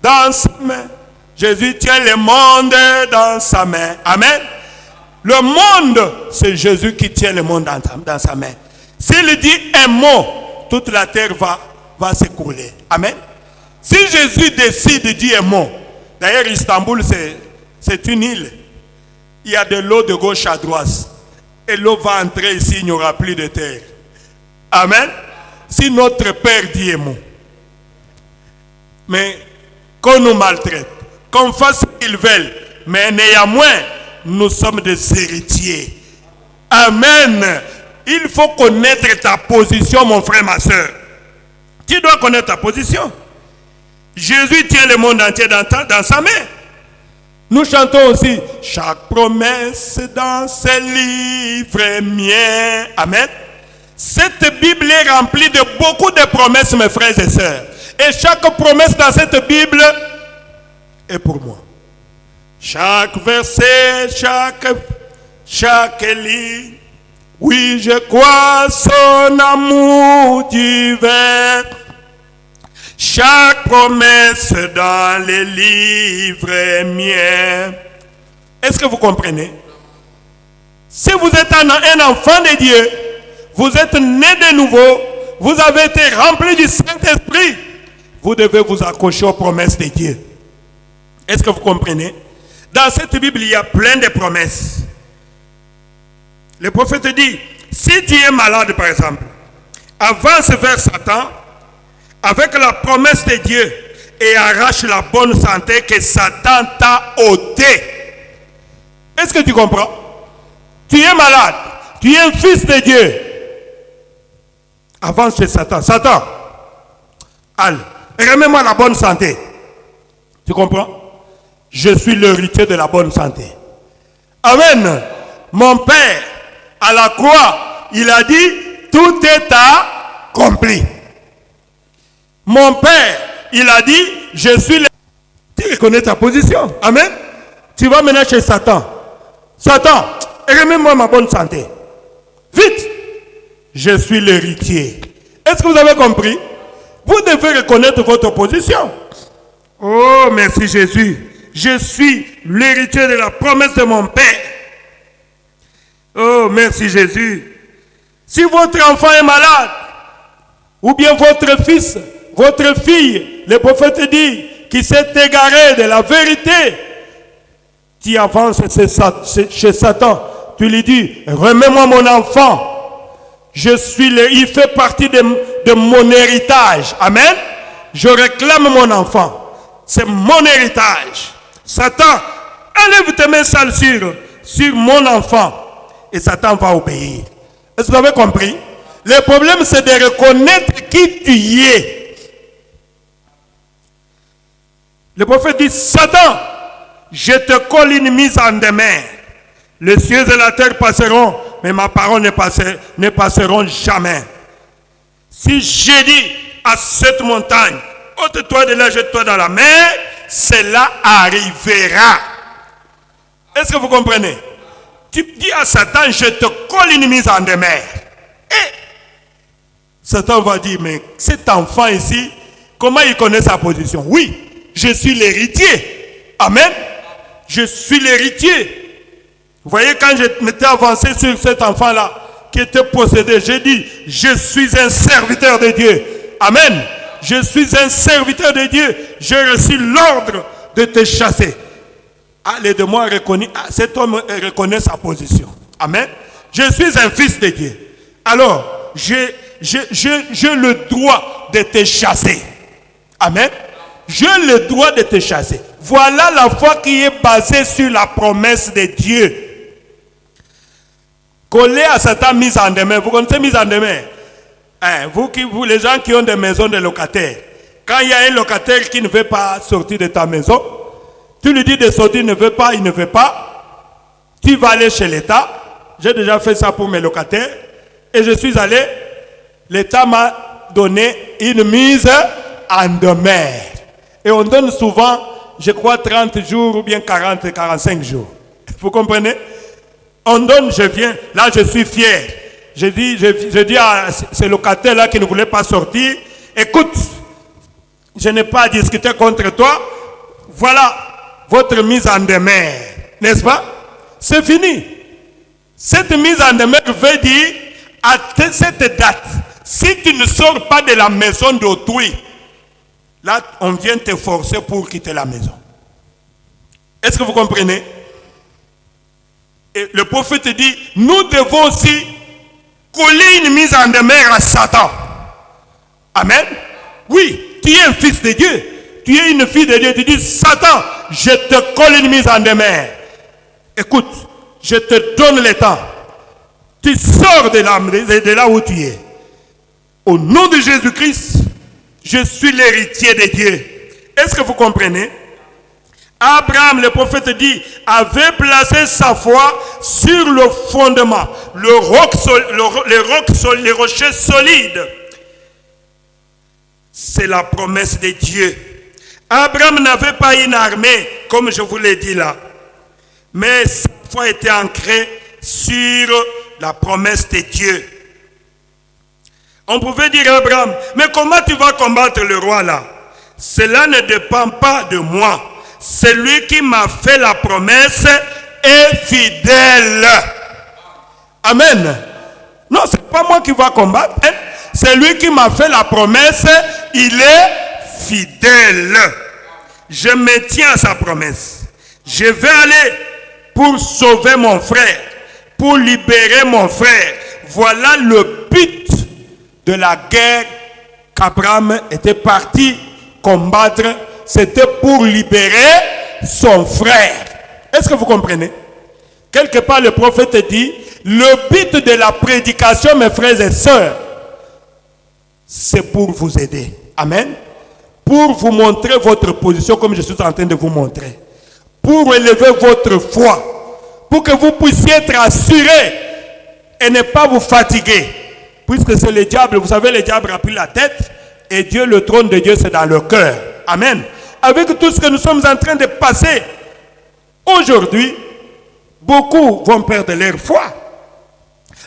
dans sa main. Jésus tient le monde dans sa main. Amen. Le monde, c'est Jésus qui tient le monde dans sa main. S'il dit un mot, toute la terre va s'écrouler. Amen. Si Jésus décide de dire un mot, d'ailleurs Istanbul c'est une île. Il y a de l'eau de gauche à droite. Et l'eau va entrer ici, il n'y aura plus de terre. Amen. Si notre Père dit un mot, mais qu'on nous maltraite, qu'on fasse ce qu'ils veulent, mais néanmoins, nous sommes des héritiers. Amen. Il faut connaître ta position, mon frère, ma soeur. Tu dois connaître ta position. Jésus tient le monde entier dans sa main. Nous chantons aussi, chaque promesse dans ce livre est mien. Amen. Cette Bible est remplie de beaucoup de promesses, mes frères et sœurs. Et chaque promesse dans cette Bible est pour moi. Chaque verset, chaque ligne. Oui, je crois son amour divin. Chaque promesse dans les livres est mien. Est-ce que vous comprenez? Si vous êtes un enfant de Dieu, vous êtes né de nouveau, vous avez été rempli du Saint-Esprit, vous devez vous accrocher aux promesses de Dieu. Est-ce que vous comprenez? Dans cette Bible, il y a plein de promesses. Le prophète dit, si tu es malade par exemple, avance vers Satan avec la promesse de Dieu et arrache la bonne santé que Satan t'a ôtée. Est-ce que tu comprends? Tu es malade, tu es un fils de Dieu. Avance chez Satan. Satan, allez, remets-moi la bonne santé. Tu comprends? Je suis l'héritier de la bonne santé. Amen. Mon Père, à la croix, il a dit, tout est accompli. Mon Père, il a dit, je suis le... Tu reconnais ta position. Amen. Tu vas maintenant chez Satan. Satan, remets-moi ma bonne santé. Vite. Je suis l'héritier. Est-ce que vous avez compris? Vous devez reconnaître votre position. Oh, merci Jésus. Je suis l'héritier de la promesse de mon Père. Oh, merci Jésus. Si votre enfant est malade, ou bien votre fils, votre fille, le prophète dit, qui s'est égaré de la vérité, tu avances chez Satan, tu lui dis, remets-moi mon enfant. Il fait partie de mon héritage. Amen. Je réclame mon enfant. C'est mon héritage. Satan, enlève tes mains sales sur mon enfant. Et Satan va obéir. Est-ce que vous avez compris? Le problème, c'est de reconnaître qui tu es. Le prophète dit, Satan, je te colle une mise en demeure. Les cieux et la terre passeront, mais ma parole ne passeront jamais. Si j'ai dit à cette montagne, ôte-toi de là, jette-toi dans la mer, cela arrivera. Est-ce que vous comprenez? Tu dis à Satan, je te colle une mise en demeure. Et Satan va dire, mais cet enfant ici, comment il connaît sa position? Oui, je suis l'héritier. Amen. Je suis l'héritier. Vous voyez, quand je m'étais avancé sur cet enfant-là, qui était possédé, j'ai dit, je suis un serviteur de Dieu. Amen. Je suis un serviteur de Dieu. J'ai reçu l'ordre de te chasser. Les deux mois reconnus, cet homme reconnaît sa position. Amen. Je suis un fils de Dieu. Alors, j'ai le droit de te chasser. Amen. J'ai le droit de te chasser. Voilà la foi qui est basée sur la promesse de Dieu. Collé à Satan, mise en demeure. Vous connaissez mise en demeure? Vous, les gens qui ont des maisons de locataires, quand il y a un locataire qui ne veut pas sortir de ta maison, tu lui dis de sortir, il ne veut pas. Tu vas aller chez l'État. J'ai déjà fait ça pour mes locataires. Et je suis allé. L'État m'a donné une mise en demeure. Et on donne souvent, je crois, 30 jours ou bien 40, 45 jours. Vous comprenez? On donne, je viens. Là, je suis fier. Je dis à ces locataires-là qui ne voulaient pas sortir, écoute, je n'ai pas à discuter contre toi. Voilà votre mise en demeure. N'est-ce pas? C'est fini. Cette mise en demeure veut dire, à cette date, si tu ne sors pas de la maison d'autrui, là, on vient te forcer pour quitter la maison. Est-ce que vous comprenez? Et le prophète dit, nous devons aussi coller une mise en demeure à Satan. Amen. Oui, tu es un fils de Dieu. Tu es une fille de Dieu. Tu dis, Satan, je te colle une mise en demeure. Écoute, je te donne le temps. Tu sors de là où tu es. Au nom de Jésus-Christ, je suis l'héritier de Dieu. Est-ce que vous comprenez? Abraham, le prophète dit, avait placé sa foi sur le fondement, les rochers solides. C'est la promesse de Dieu. Abraham n'avait pas une armée, comme je vous l'ai dit là, mais sa foi était ancrée sur la promesse de Dieu. On pouvait dire à Abraham, mais comment tu vas combattre le roi là? Cela ne dépend pas de moi. Celui qui m'a fait la promesse est fidèle. Amen. Non, ce n'est pas moi qui va combattre. C'est lui qui m'a fait la promesse, il est fidèle. Je me tiens à sa promesse. Je vais aller pour sauver mon frère, pour libérer mon frère. Voilà le but de la guerre qu'Abraham était parti combattre. C'était pour libérer son frère. Est-ce que vous comprenez? Quelque part, le prophète dit, le but de la prédication, mes frères et sœurs, c'est pour vous aider. Amen. Pour vous montrer votre position comme je suis en train de vous montrer. Pour élever votre foi. Pour que vous puissiez être assurés et ne pas vous fatiguer. Puisque c'est le diable, vous savez, le diable a pris la tête et Dieu, le trône de Dieu, c'est dans le cœur. Amen. Avec tout ce que nous sommes en train de passer, aujourd'hui, beaucoup vont perdre leur foi.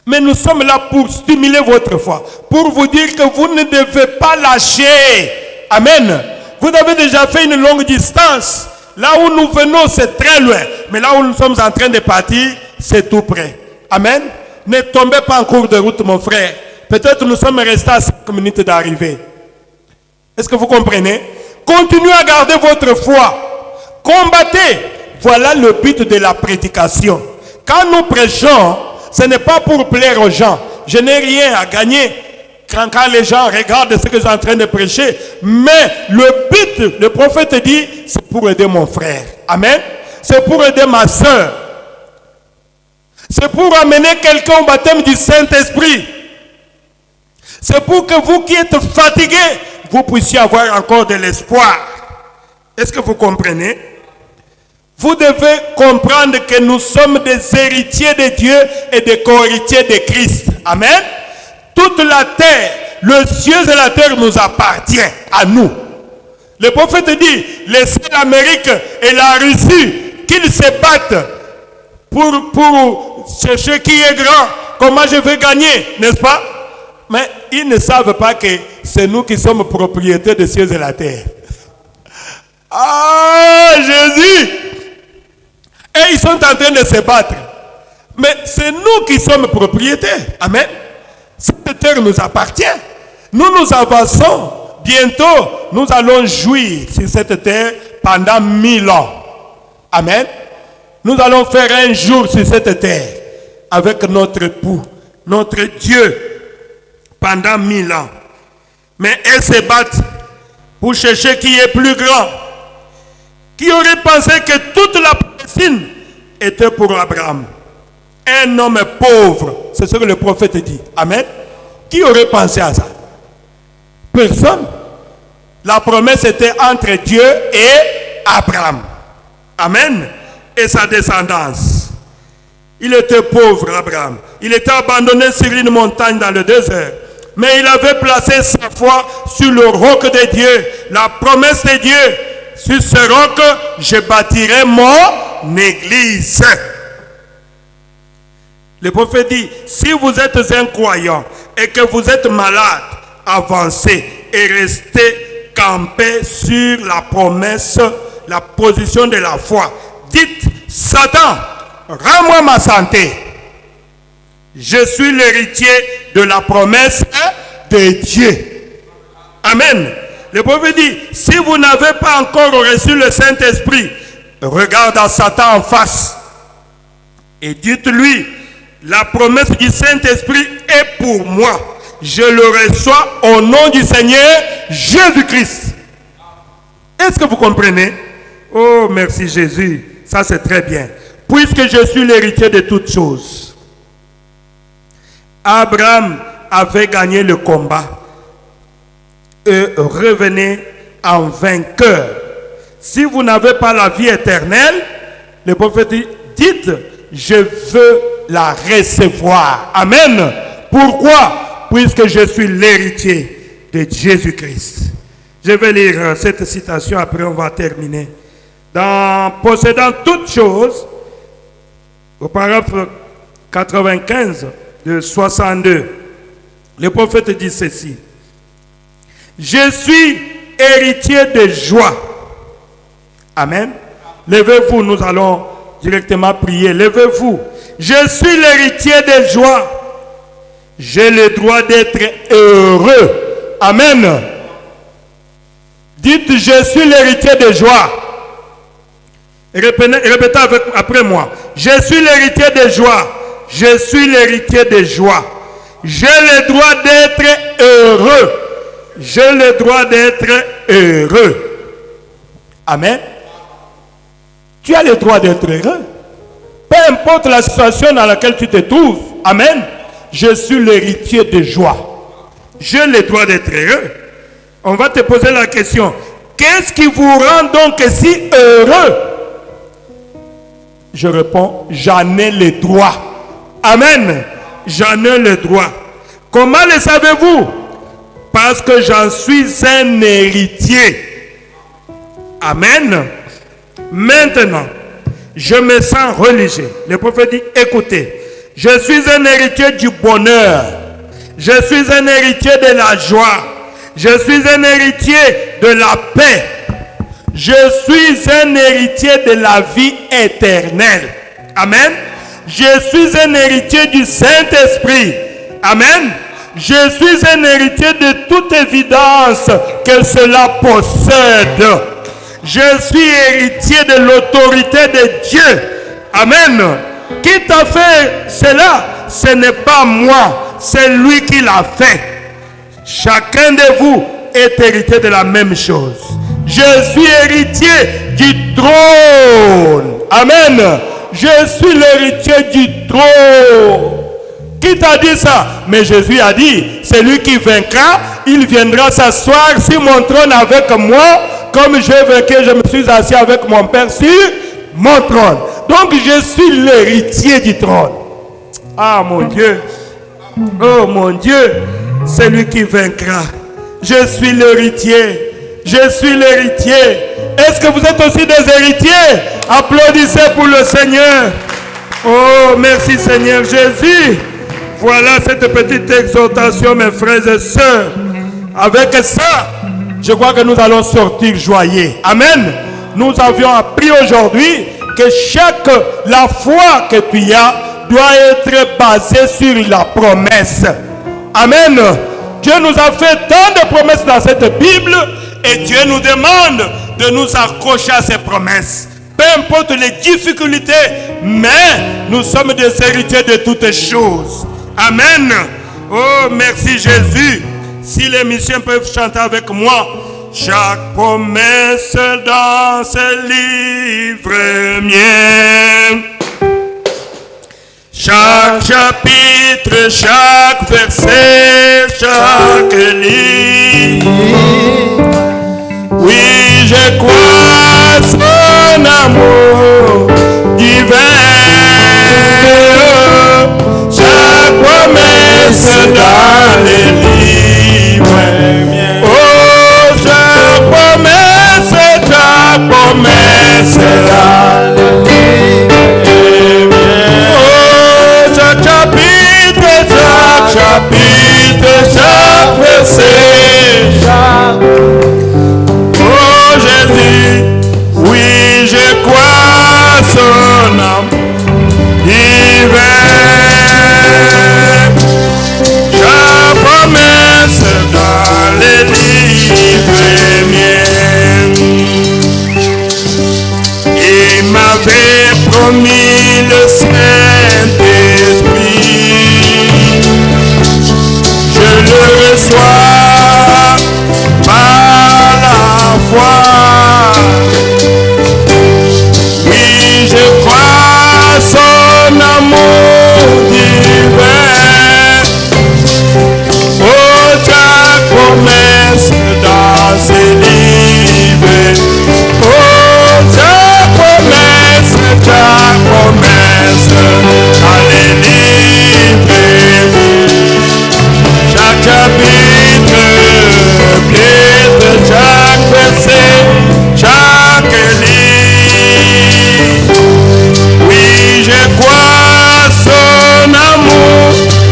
Mais nous sommes là pour stimuler votre foi, pour vous dire que vous ne devez pas lâcher. Amen. Vous avez déjà fait une longue distance. Là où nous venons, c'est très loin. Mais là où nous sommes en train de partir, c'est tout près. Amen. Ne tombez pas en cours de route, mon frère. Peut-être nous sommes restés à 5 minutes d'arriver. Est-ce que vous comprenez? Continuez à garder votre foi. Combattez. Voilà le but de la prédication. Quand nous prêchons, ce n'est pas pour plaire aux gens. Je n'ai rien à gagner quand les gens regardent ce que je suis en train de prêcher. Mais le but, le prophète dit, c'est pour aider mon frère. Amen. C'est pour aider ma soeur. C'est pour amener quelqu'un au baptême du Saint-Esprit. C'est pour que vous qui êtes fatigués, vous puissiez avoir encore de l'espoir. Est-ce que vous comprenez? Vous devez comprendre que nous sommes des héritiers de Dieu et des co-héritiers de Christ. Amen. Toute la terre, le ciel et la terre nous appartient à nous. Le prophète dit, laissez l'Amérique et la Russie qu'ils se battent pour chercher qui est grand, comment je vais gagner, n'est-ce pas? Mais ils ne savent pas que c'est nous qui sommes propriétaires des cieux et la terre. Ah, Jésus! Et ils sont en train de se battre. Mais c'est nous qui sommes propriétaires. Amen. Cette terre nous appartient. Nous avançons. Bientôt, nous allons jouir sur cette terre pendant 1000 ans. Amen. Nous allons faire un jour sur cette terre avec notre époux, notre Dieu, pendant 1000 ans. Mais elles se battent pour chercher qui est plus grand. Qui aurait pensé que toute la Palestine était pour Abraham? Un homme pauvre, c'est ce que le prophète dit. Amen. Qui aurait pensé à ça? Personne. La promesse était entre Dieu et Abraham. Amen. Et sa descendance. Il était pauvre, Abraham. Il était abandonné sur une montagne dans le désert. Mais il avait placé sa foi sur le roc de Dieu. La promesse de Dieu. Sur ce roc, je bâtirai mon église. Le prophète dit, si vous êtes un croyant et que vous êtes malade, avancez et restez campés sur la promesse, la position de la foi. Dites, Satan, rends-moi ma santé. Je suis l'héritier de la promesse de Dieu. Amen. Le prophète dit, si vous n'avez pas encore reçu le Saint-Esprit, regarde à Satan en face et dites-lui, la promesse du Saint-Esprit est pour moi. Je le reçois au nom du Seigneur Jésus-Christ. Est-ce que vous comprenez? Oh, merci Jésus. Ça, c'est très bien. Puisque je suis l'héritier de toutes choses. Abraham avait gagné le combat et revenez en vainqueur. Si vous n'avez pas la vie éternelle, le prophète dit, dites, je veux la recevoir. Amen. Pourquoi? Puisque je suis l'héritier de Jésus-Christ. Je vais lire cette citation, après on va terminer. Dans possédant toutes choses, au paragraphe 95 de 62, le prophète dit ceci. Je suis héritier de joie. Amen. Levez-vous, nous allons directement prier. Levez-vous. Je suis l'héritier de joie. J'ai le droit d'être heureux. Amen. Dites, je suis l'héritier de joie. Répétez après moi. Je suis l'héritier de joie. Je suis l'héritier de joie. J'ai le droit d'être heureux. J'ai le droit d'être heureux. Amen. Tu as le droit d'être heureux. Peu importe la situation dans laquelle tu te trouves. Amen. Je suis l'héritier de joie. J'ai le droit d'être heureux. On va te poser la question. Qu'est-ce qui vous rend donc si heureux? Je réponds, j'en ai le droit. Amen. J'en ai le droit. Comment le savez-vous? Parce que j'en suis un héritier. Amen. Maintenant, je me sens religieux. Le prophète dit, écoutez, je suis un héritier du bonheur. Je suis un héritier de la joie. Je suis un héritier de la paix. Je suis un héritier de la vie éternelle. Amen. Je suis un héritier du Saint-Esprit. Amen. Je suis un héritier de toute évidence que cela possède. Je suis héritier de l'autorité de Dieu. Amen. Qui t'a fait cela? Ce n'est pas moi, c'est lui qui l'a fait. Chacun de vous est héritier de la même chose. Je suis héritier du trône. Amen. Je suis l'héritier du trône. Qui t'a dit ça? Mais Jésus a dit, celui qui vaincra, il viendra s'asseoir sur mon trône avec moi, comme j'ai vaincu, je me suis assis avec mon Père sur mon trône. Donc je suis l'héritier du trône. Ah mon Dieu. Oh mon Dieu. Celui qui vaincra. Je suis l'héritier. Je suis l'héritier. Est-ce que vous êtes aussi des héritiers? Applaudissez pour le Seigneur. Oh, merci Seigneur Jésus. Voilà cette petite exhortation, mes frères et sœurs. Avec ça, je crois que nous allons sortir joyeux. Amen. Nous avions appris aujourd'hui que la foi que tu as doit être basée sur la promesse. Amen. Dieu nous a fait tant de promesses dans cette Bible et Dieu nous demande de nous accrocher à ces promesses. Peu importe les difficultés, mais nous sommes des héritiers de toutes choses. Amen. Oh, merci Jésus. Si les musiciens peuvent chanter avec moi. Chaque promesse dans ce livre mien. Chaque chapitre, chaque verset, chaque ligne. Oui, je crois son amour divin. Chaque promesse dans les livres. Oh, chaque promesse dans les livres. Oh, chaque chapitre, chaque verset. Oh, Jésus, oui, je crois son amour divin. Chaque promesse dans les livres miens. Il m'avait promis le Saint-Esprit. Je le reçois par la foi. Oui, je crois son amour divin. Oh, chaque promesse dans ses livres. Oh, chaque promesse dans les livres. Chaque chapitre, chaque verset, chaque ligne. Oui, je crois son amour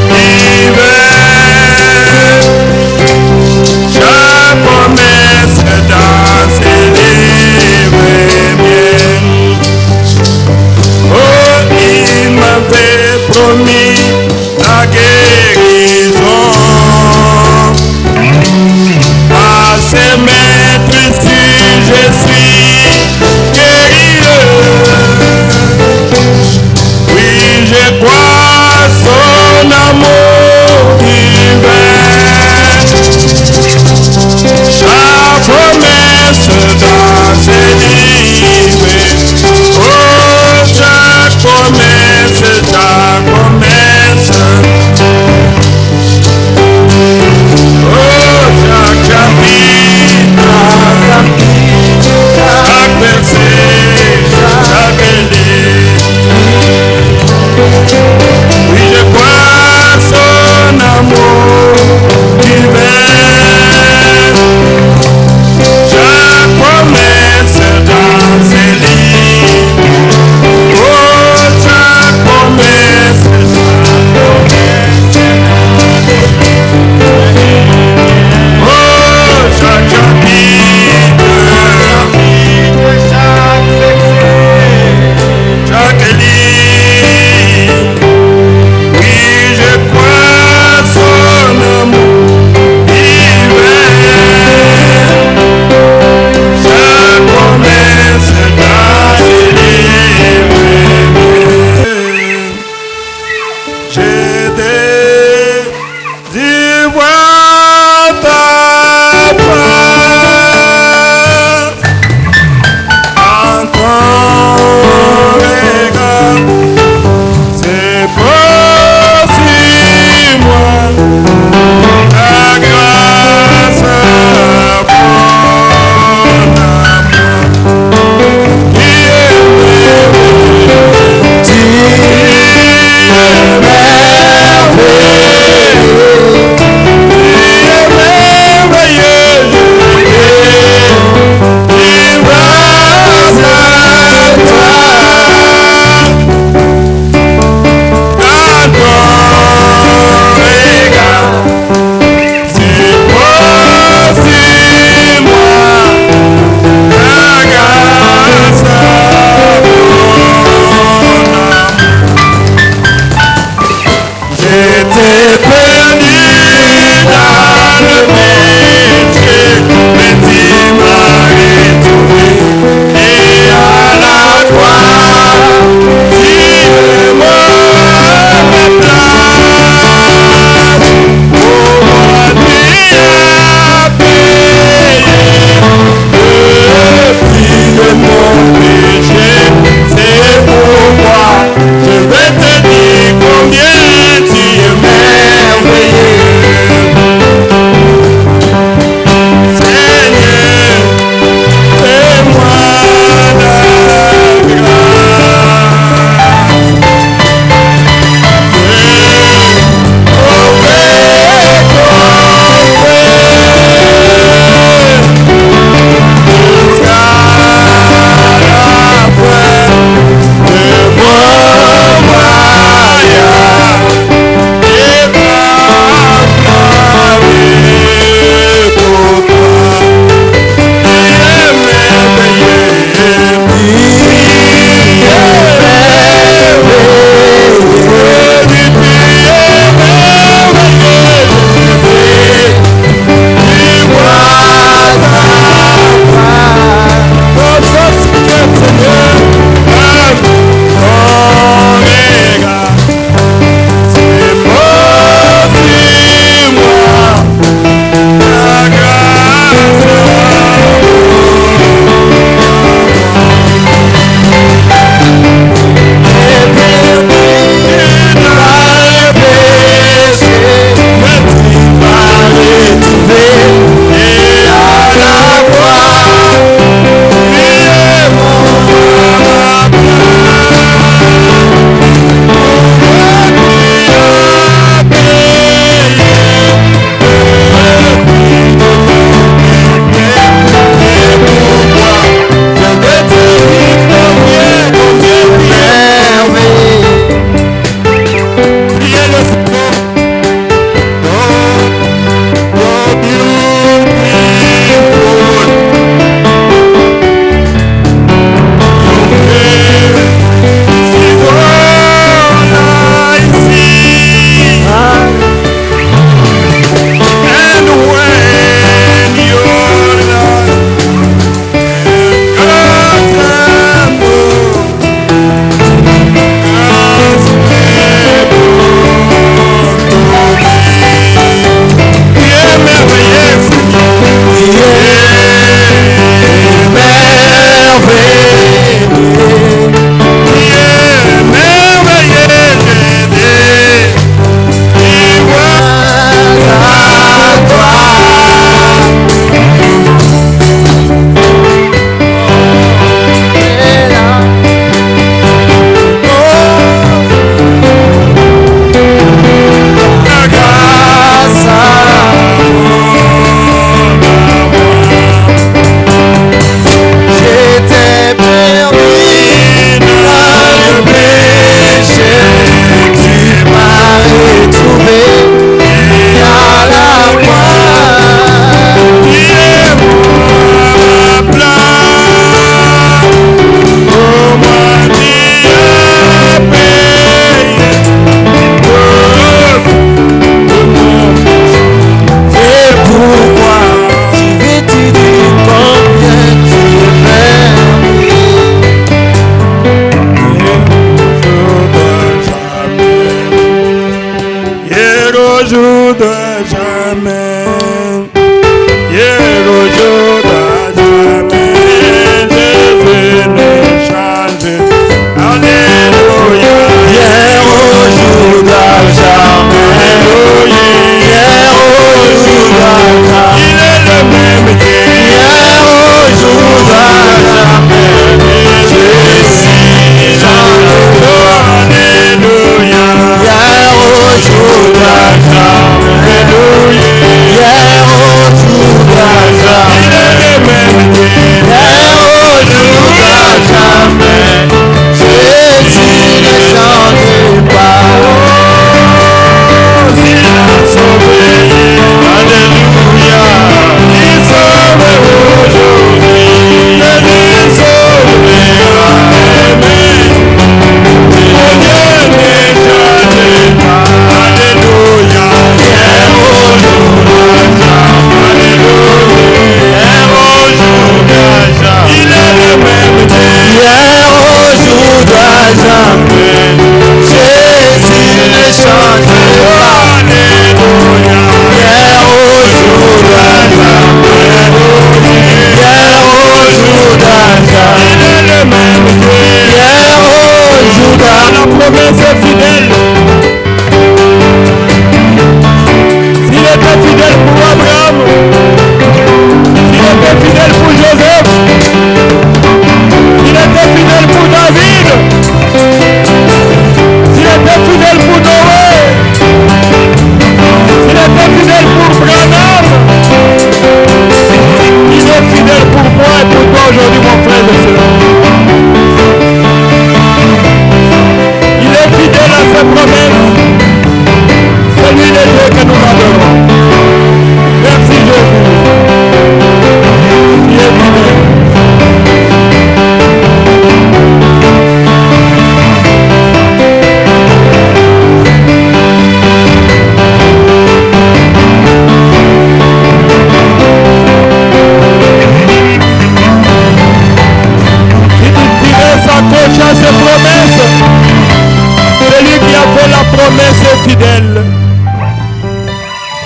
divin. Chaque promesse dans ses livres miens. Oh, il m'avait promis la guérison.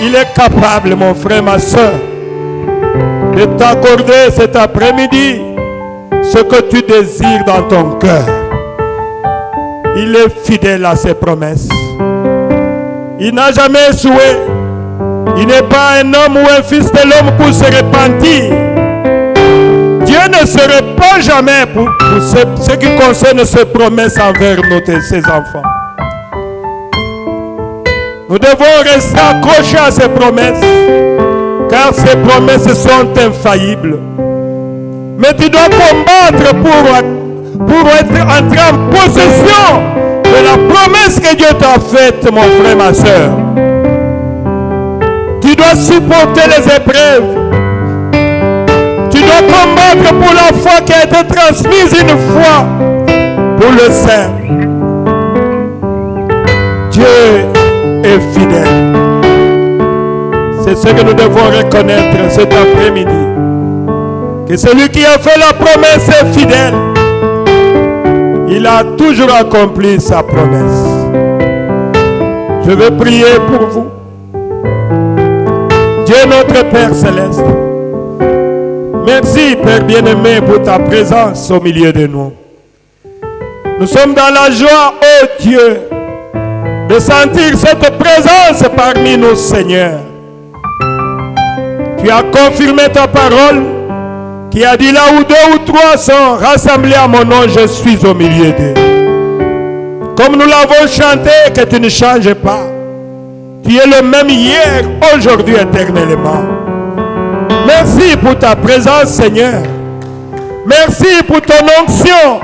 Il est capable, mon frère, ma soeur, de t'accorder cet après-midi ce que tu désires dans ton cœur. Il est fidèle à ses promesses. Il n'a jamais échoué. Il n'est pas un homme ou un fils de l'homme pour se repentir. Dieu ne se répand jamais pour ce qui concerne ses promesses envers ses enfants. Nous devons rester accrochés à ces promesses, car ces promesses sont infaillibles. Mais tu dois combattre pour être entré en possession de la promesse que Dieu t'a faite, mon frère, ma soeur. Tu dois supporter les épreuves. Tu dois combattre pour la foi qui a été transmise une fois pour le saint. Dieu est fidèle. C'est ce que nous devons reconnaître cet après-midi. Que celui qui a fait la promesse est fidèle. Il a toujours accompli sa promesse. Je vais prier pour vous. Dieu notre Père Céleste, merci Père bien-aimé pour ta présence au milieu de nous. Nous sommes dans la joie, oh Dieu, de sentir cette présence parmi nous, Seigneur. Tu as confirmé ta parole qui a dit là où deux ou trois sont rassemblés à mon nom, je suis au milieu d'eux. Comme nous l'avons chanté, que tu ne changes pas. Tu es le même hier, aujourd'hui, éternellement. Merci pour ta présence, Seigneur. Merci pour ton onction.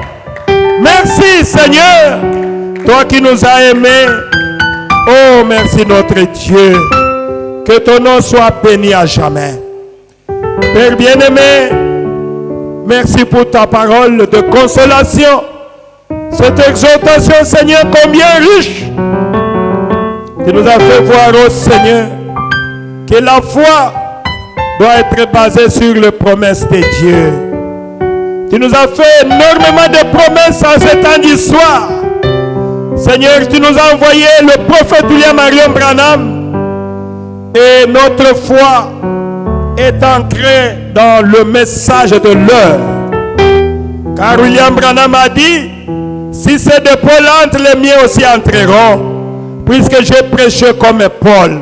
Merci, Seigneur. Toi qui nous as aimés. Oh, merci notre Dieu. Que ton nom soit béni à jamais. Père bien-aimé, merci pour ta parole de consolation. Cette exhortation, Seigneur, combien riche. Tu nous as fait voir, oh Seigneur, que la foi doit être basée sur les promesses de Dieu. Tu nous as fait énormément de promesses en ce temps d'histoire. Seigneur, tu nous as envoyé le prophète William Marion Branham. Et notre foi est ancré dans le message de l'heure. Car William Branham a dit, si c'est de Paul entre, les miens aussi entreront, puisque j'ai prêché comme Paul.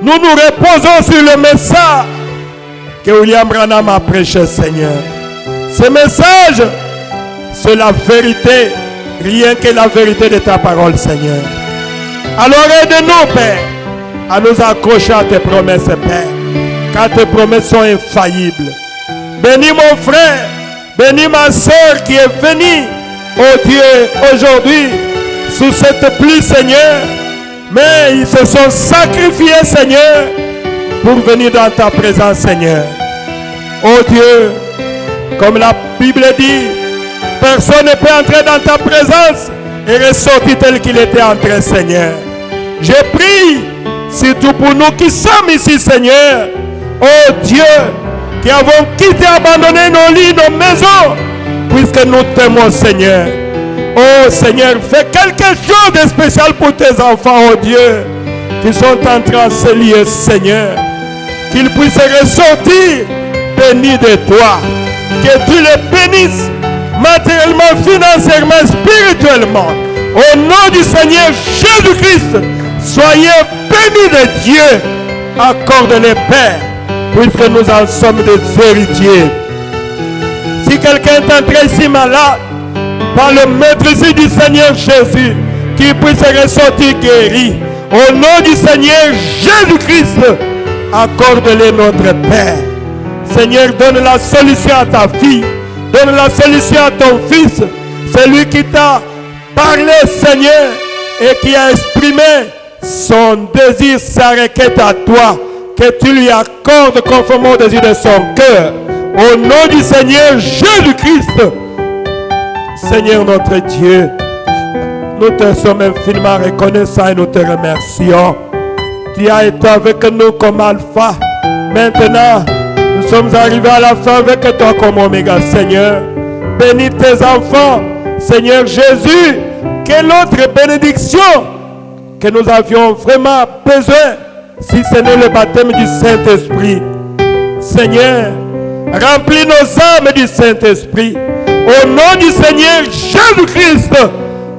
Nous nous reposons sur le message que William Branham a prêché, Seigneur. Ce message, c'est la vérité, rien que la vérité de ta parole, Seigneur. Alors aide-nous, Père, à nous accrocher à tes promesses, Père, car tes promesses sont infaillibles. Bénis mon frère, bénis ma soeur qui est venue, oh Dieu, aujourd'hui, sous cette pluie, Seigneur. Mais ils se sont sacrifiés, Seigneur, pour venir dans ta présence, Seigneur. Oh Dieu, comme la Bible dit, personne ne peut entrer dans ta présence et ressortir tel qu'il était entré, Seigneur. Je prie, surtout pour nous qui sommes ici, Seigneur. Oh Dieu, qui avons quitté, abandonné nos lits, nos maisons, puisque nous t'aimons, Seigneur. Oh Seigneur, fais quelque chose de spécial pour tes enfants, oh Dieu, qui sont en train de se lier, Seigneur. Qu'ils puissent ressortir bénis de toi. Que tu les bénisses matériellement, financièrement, spirituellement. Au nom du Seigneur Jésus-Christ, soyez bénis de Dieu. Accorde-les, Père, puisque nous en sommes des héritiers. Si quelqu'un est entré ici malade, par le maîtrise du Seigneur Jésus, qu'il puisse ressortir guéri. Au nom du Seigneur Jésus-Christ, accorde-les, notre Père. Seigneur, donne la solution à ta fille, donne la solution à ton fils, celui qui t'a parlé, Seigneur, et qui a exprimé son désir, sa requête à toi, que tu lui accordes conformément au désir de son cœur. Au nom du Seigneur Jésus-Christ, Seigneur notre Dieu, nous te sommes infiniment reconnaissants et nous te remercions. Tu as été avec nous comme alpha. Maintenant, nous sommes arrivés à la fin avec toi comme oméga, Seigneur. Bénis tes enfants, Seigneur Jésus. Quelle autre bénédiction que nous avions vraiment besoin, si ce n'est le baptême du Saint-Esprit. Seigneur, remplis nos âmes du Saint-Esprit. Au nom du Seigneur Jésus-Christ,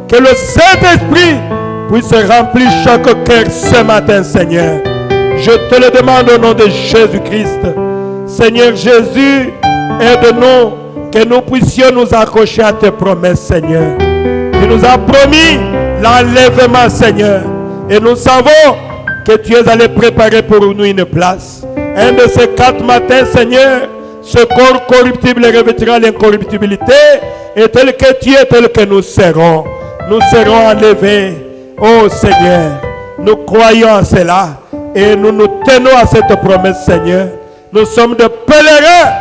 que le Saint-Esprit puisse remplir chaque cœur ce matin, Seigneur. Je te le demande au nom de Jésus-Christ. Seigneur Jésus, aide-nous que nous puissions nous accrocher à tes promesses, Seigneur. Tu nous as promis l'enlèvement, Seigneur. Et nous savons que tu es allé préparer pour nous une place. Un de ces 4 matins, Seigneur, ce corps corruptible revêtira l'incorruptibilité, et tel que tu es, tel que nous serons. Nous serons enlevés. Oh Seigneur, nous croyons à cela et nous nous tenons à cette promesse, Seigneur. Nous sommes des pèlerins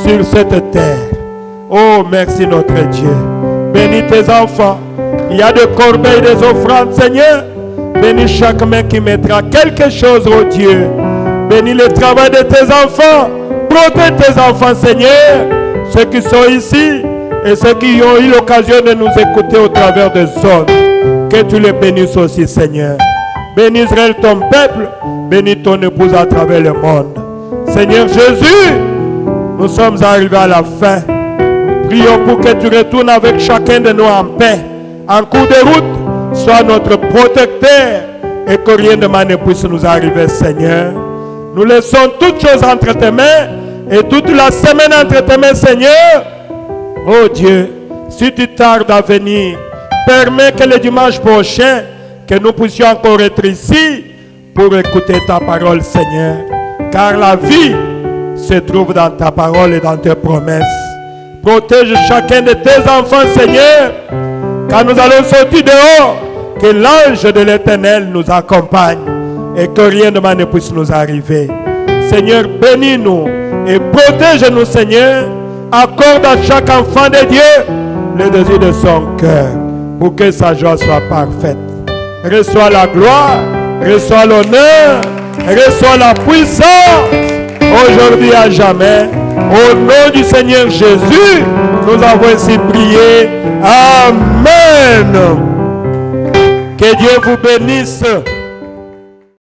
sur cette terre. Oh, merci notre Dieu. Bénis tes enfants. Il y a des corbeilles, des offrandes, Seigneur. Bénis chaque main qui mettra quelque chose, oh Dieu. Bénis le travail de tes enfants. Protège tes enfants, Seigneur, ceux qui sont ici et ceux qui ont eu l'occasion de nous écouter au travers des ondes. Que tu les bénisses aussi, Seigneur. Bénis Israël, ton peuple. Bénis ton épouse à travers le monde. Seigneur Jésus, nous sommes arrivés à la fin. Prions pour que tu retournes avec chacun de nous en paix. En cours de route, sois notre protecteur et que rien de mal ne puisse nous arriver, Seigneur. Nous laissons toutes choses entre tes mains et toute la semaine entre tes mains, Seigneur. Oh Dieu, si tu tardes à venir, permets que le dimanche prochain, que nous puissions encore être ici pour écouter ta parole, Seigneur. Car la vie se trouve dans ta parole et dans tes promesses. Protège chacun de tes enfants, Seigneur. Quand nous allons sortir dehors, que l'ange de l'Éternel nous accompagne et que rien de mal ne puisse nous arriver. Seigneur, bénis-nous et protège-nous, Seigneur. Accorde à chaque enfant de Dieu le désir de son cœur pour que sa joie soit parfaite. Reçois la gloire, reçois l'honneur, reçois la puissance aujourd'hui à jamais. Au nom du Seigneur Jésus, nous avons ainsi prié. Amen. Que Dieu vous bénisse.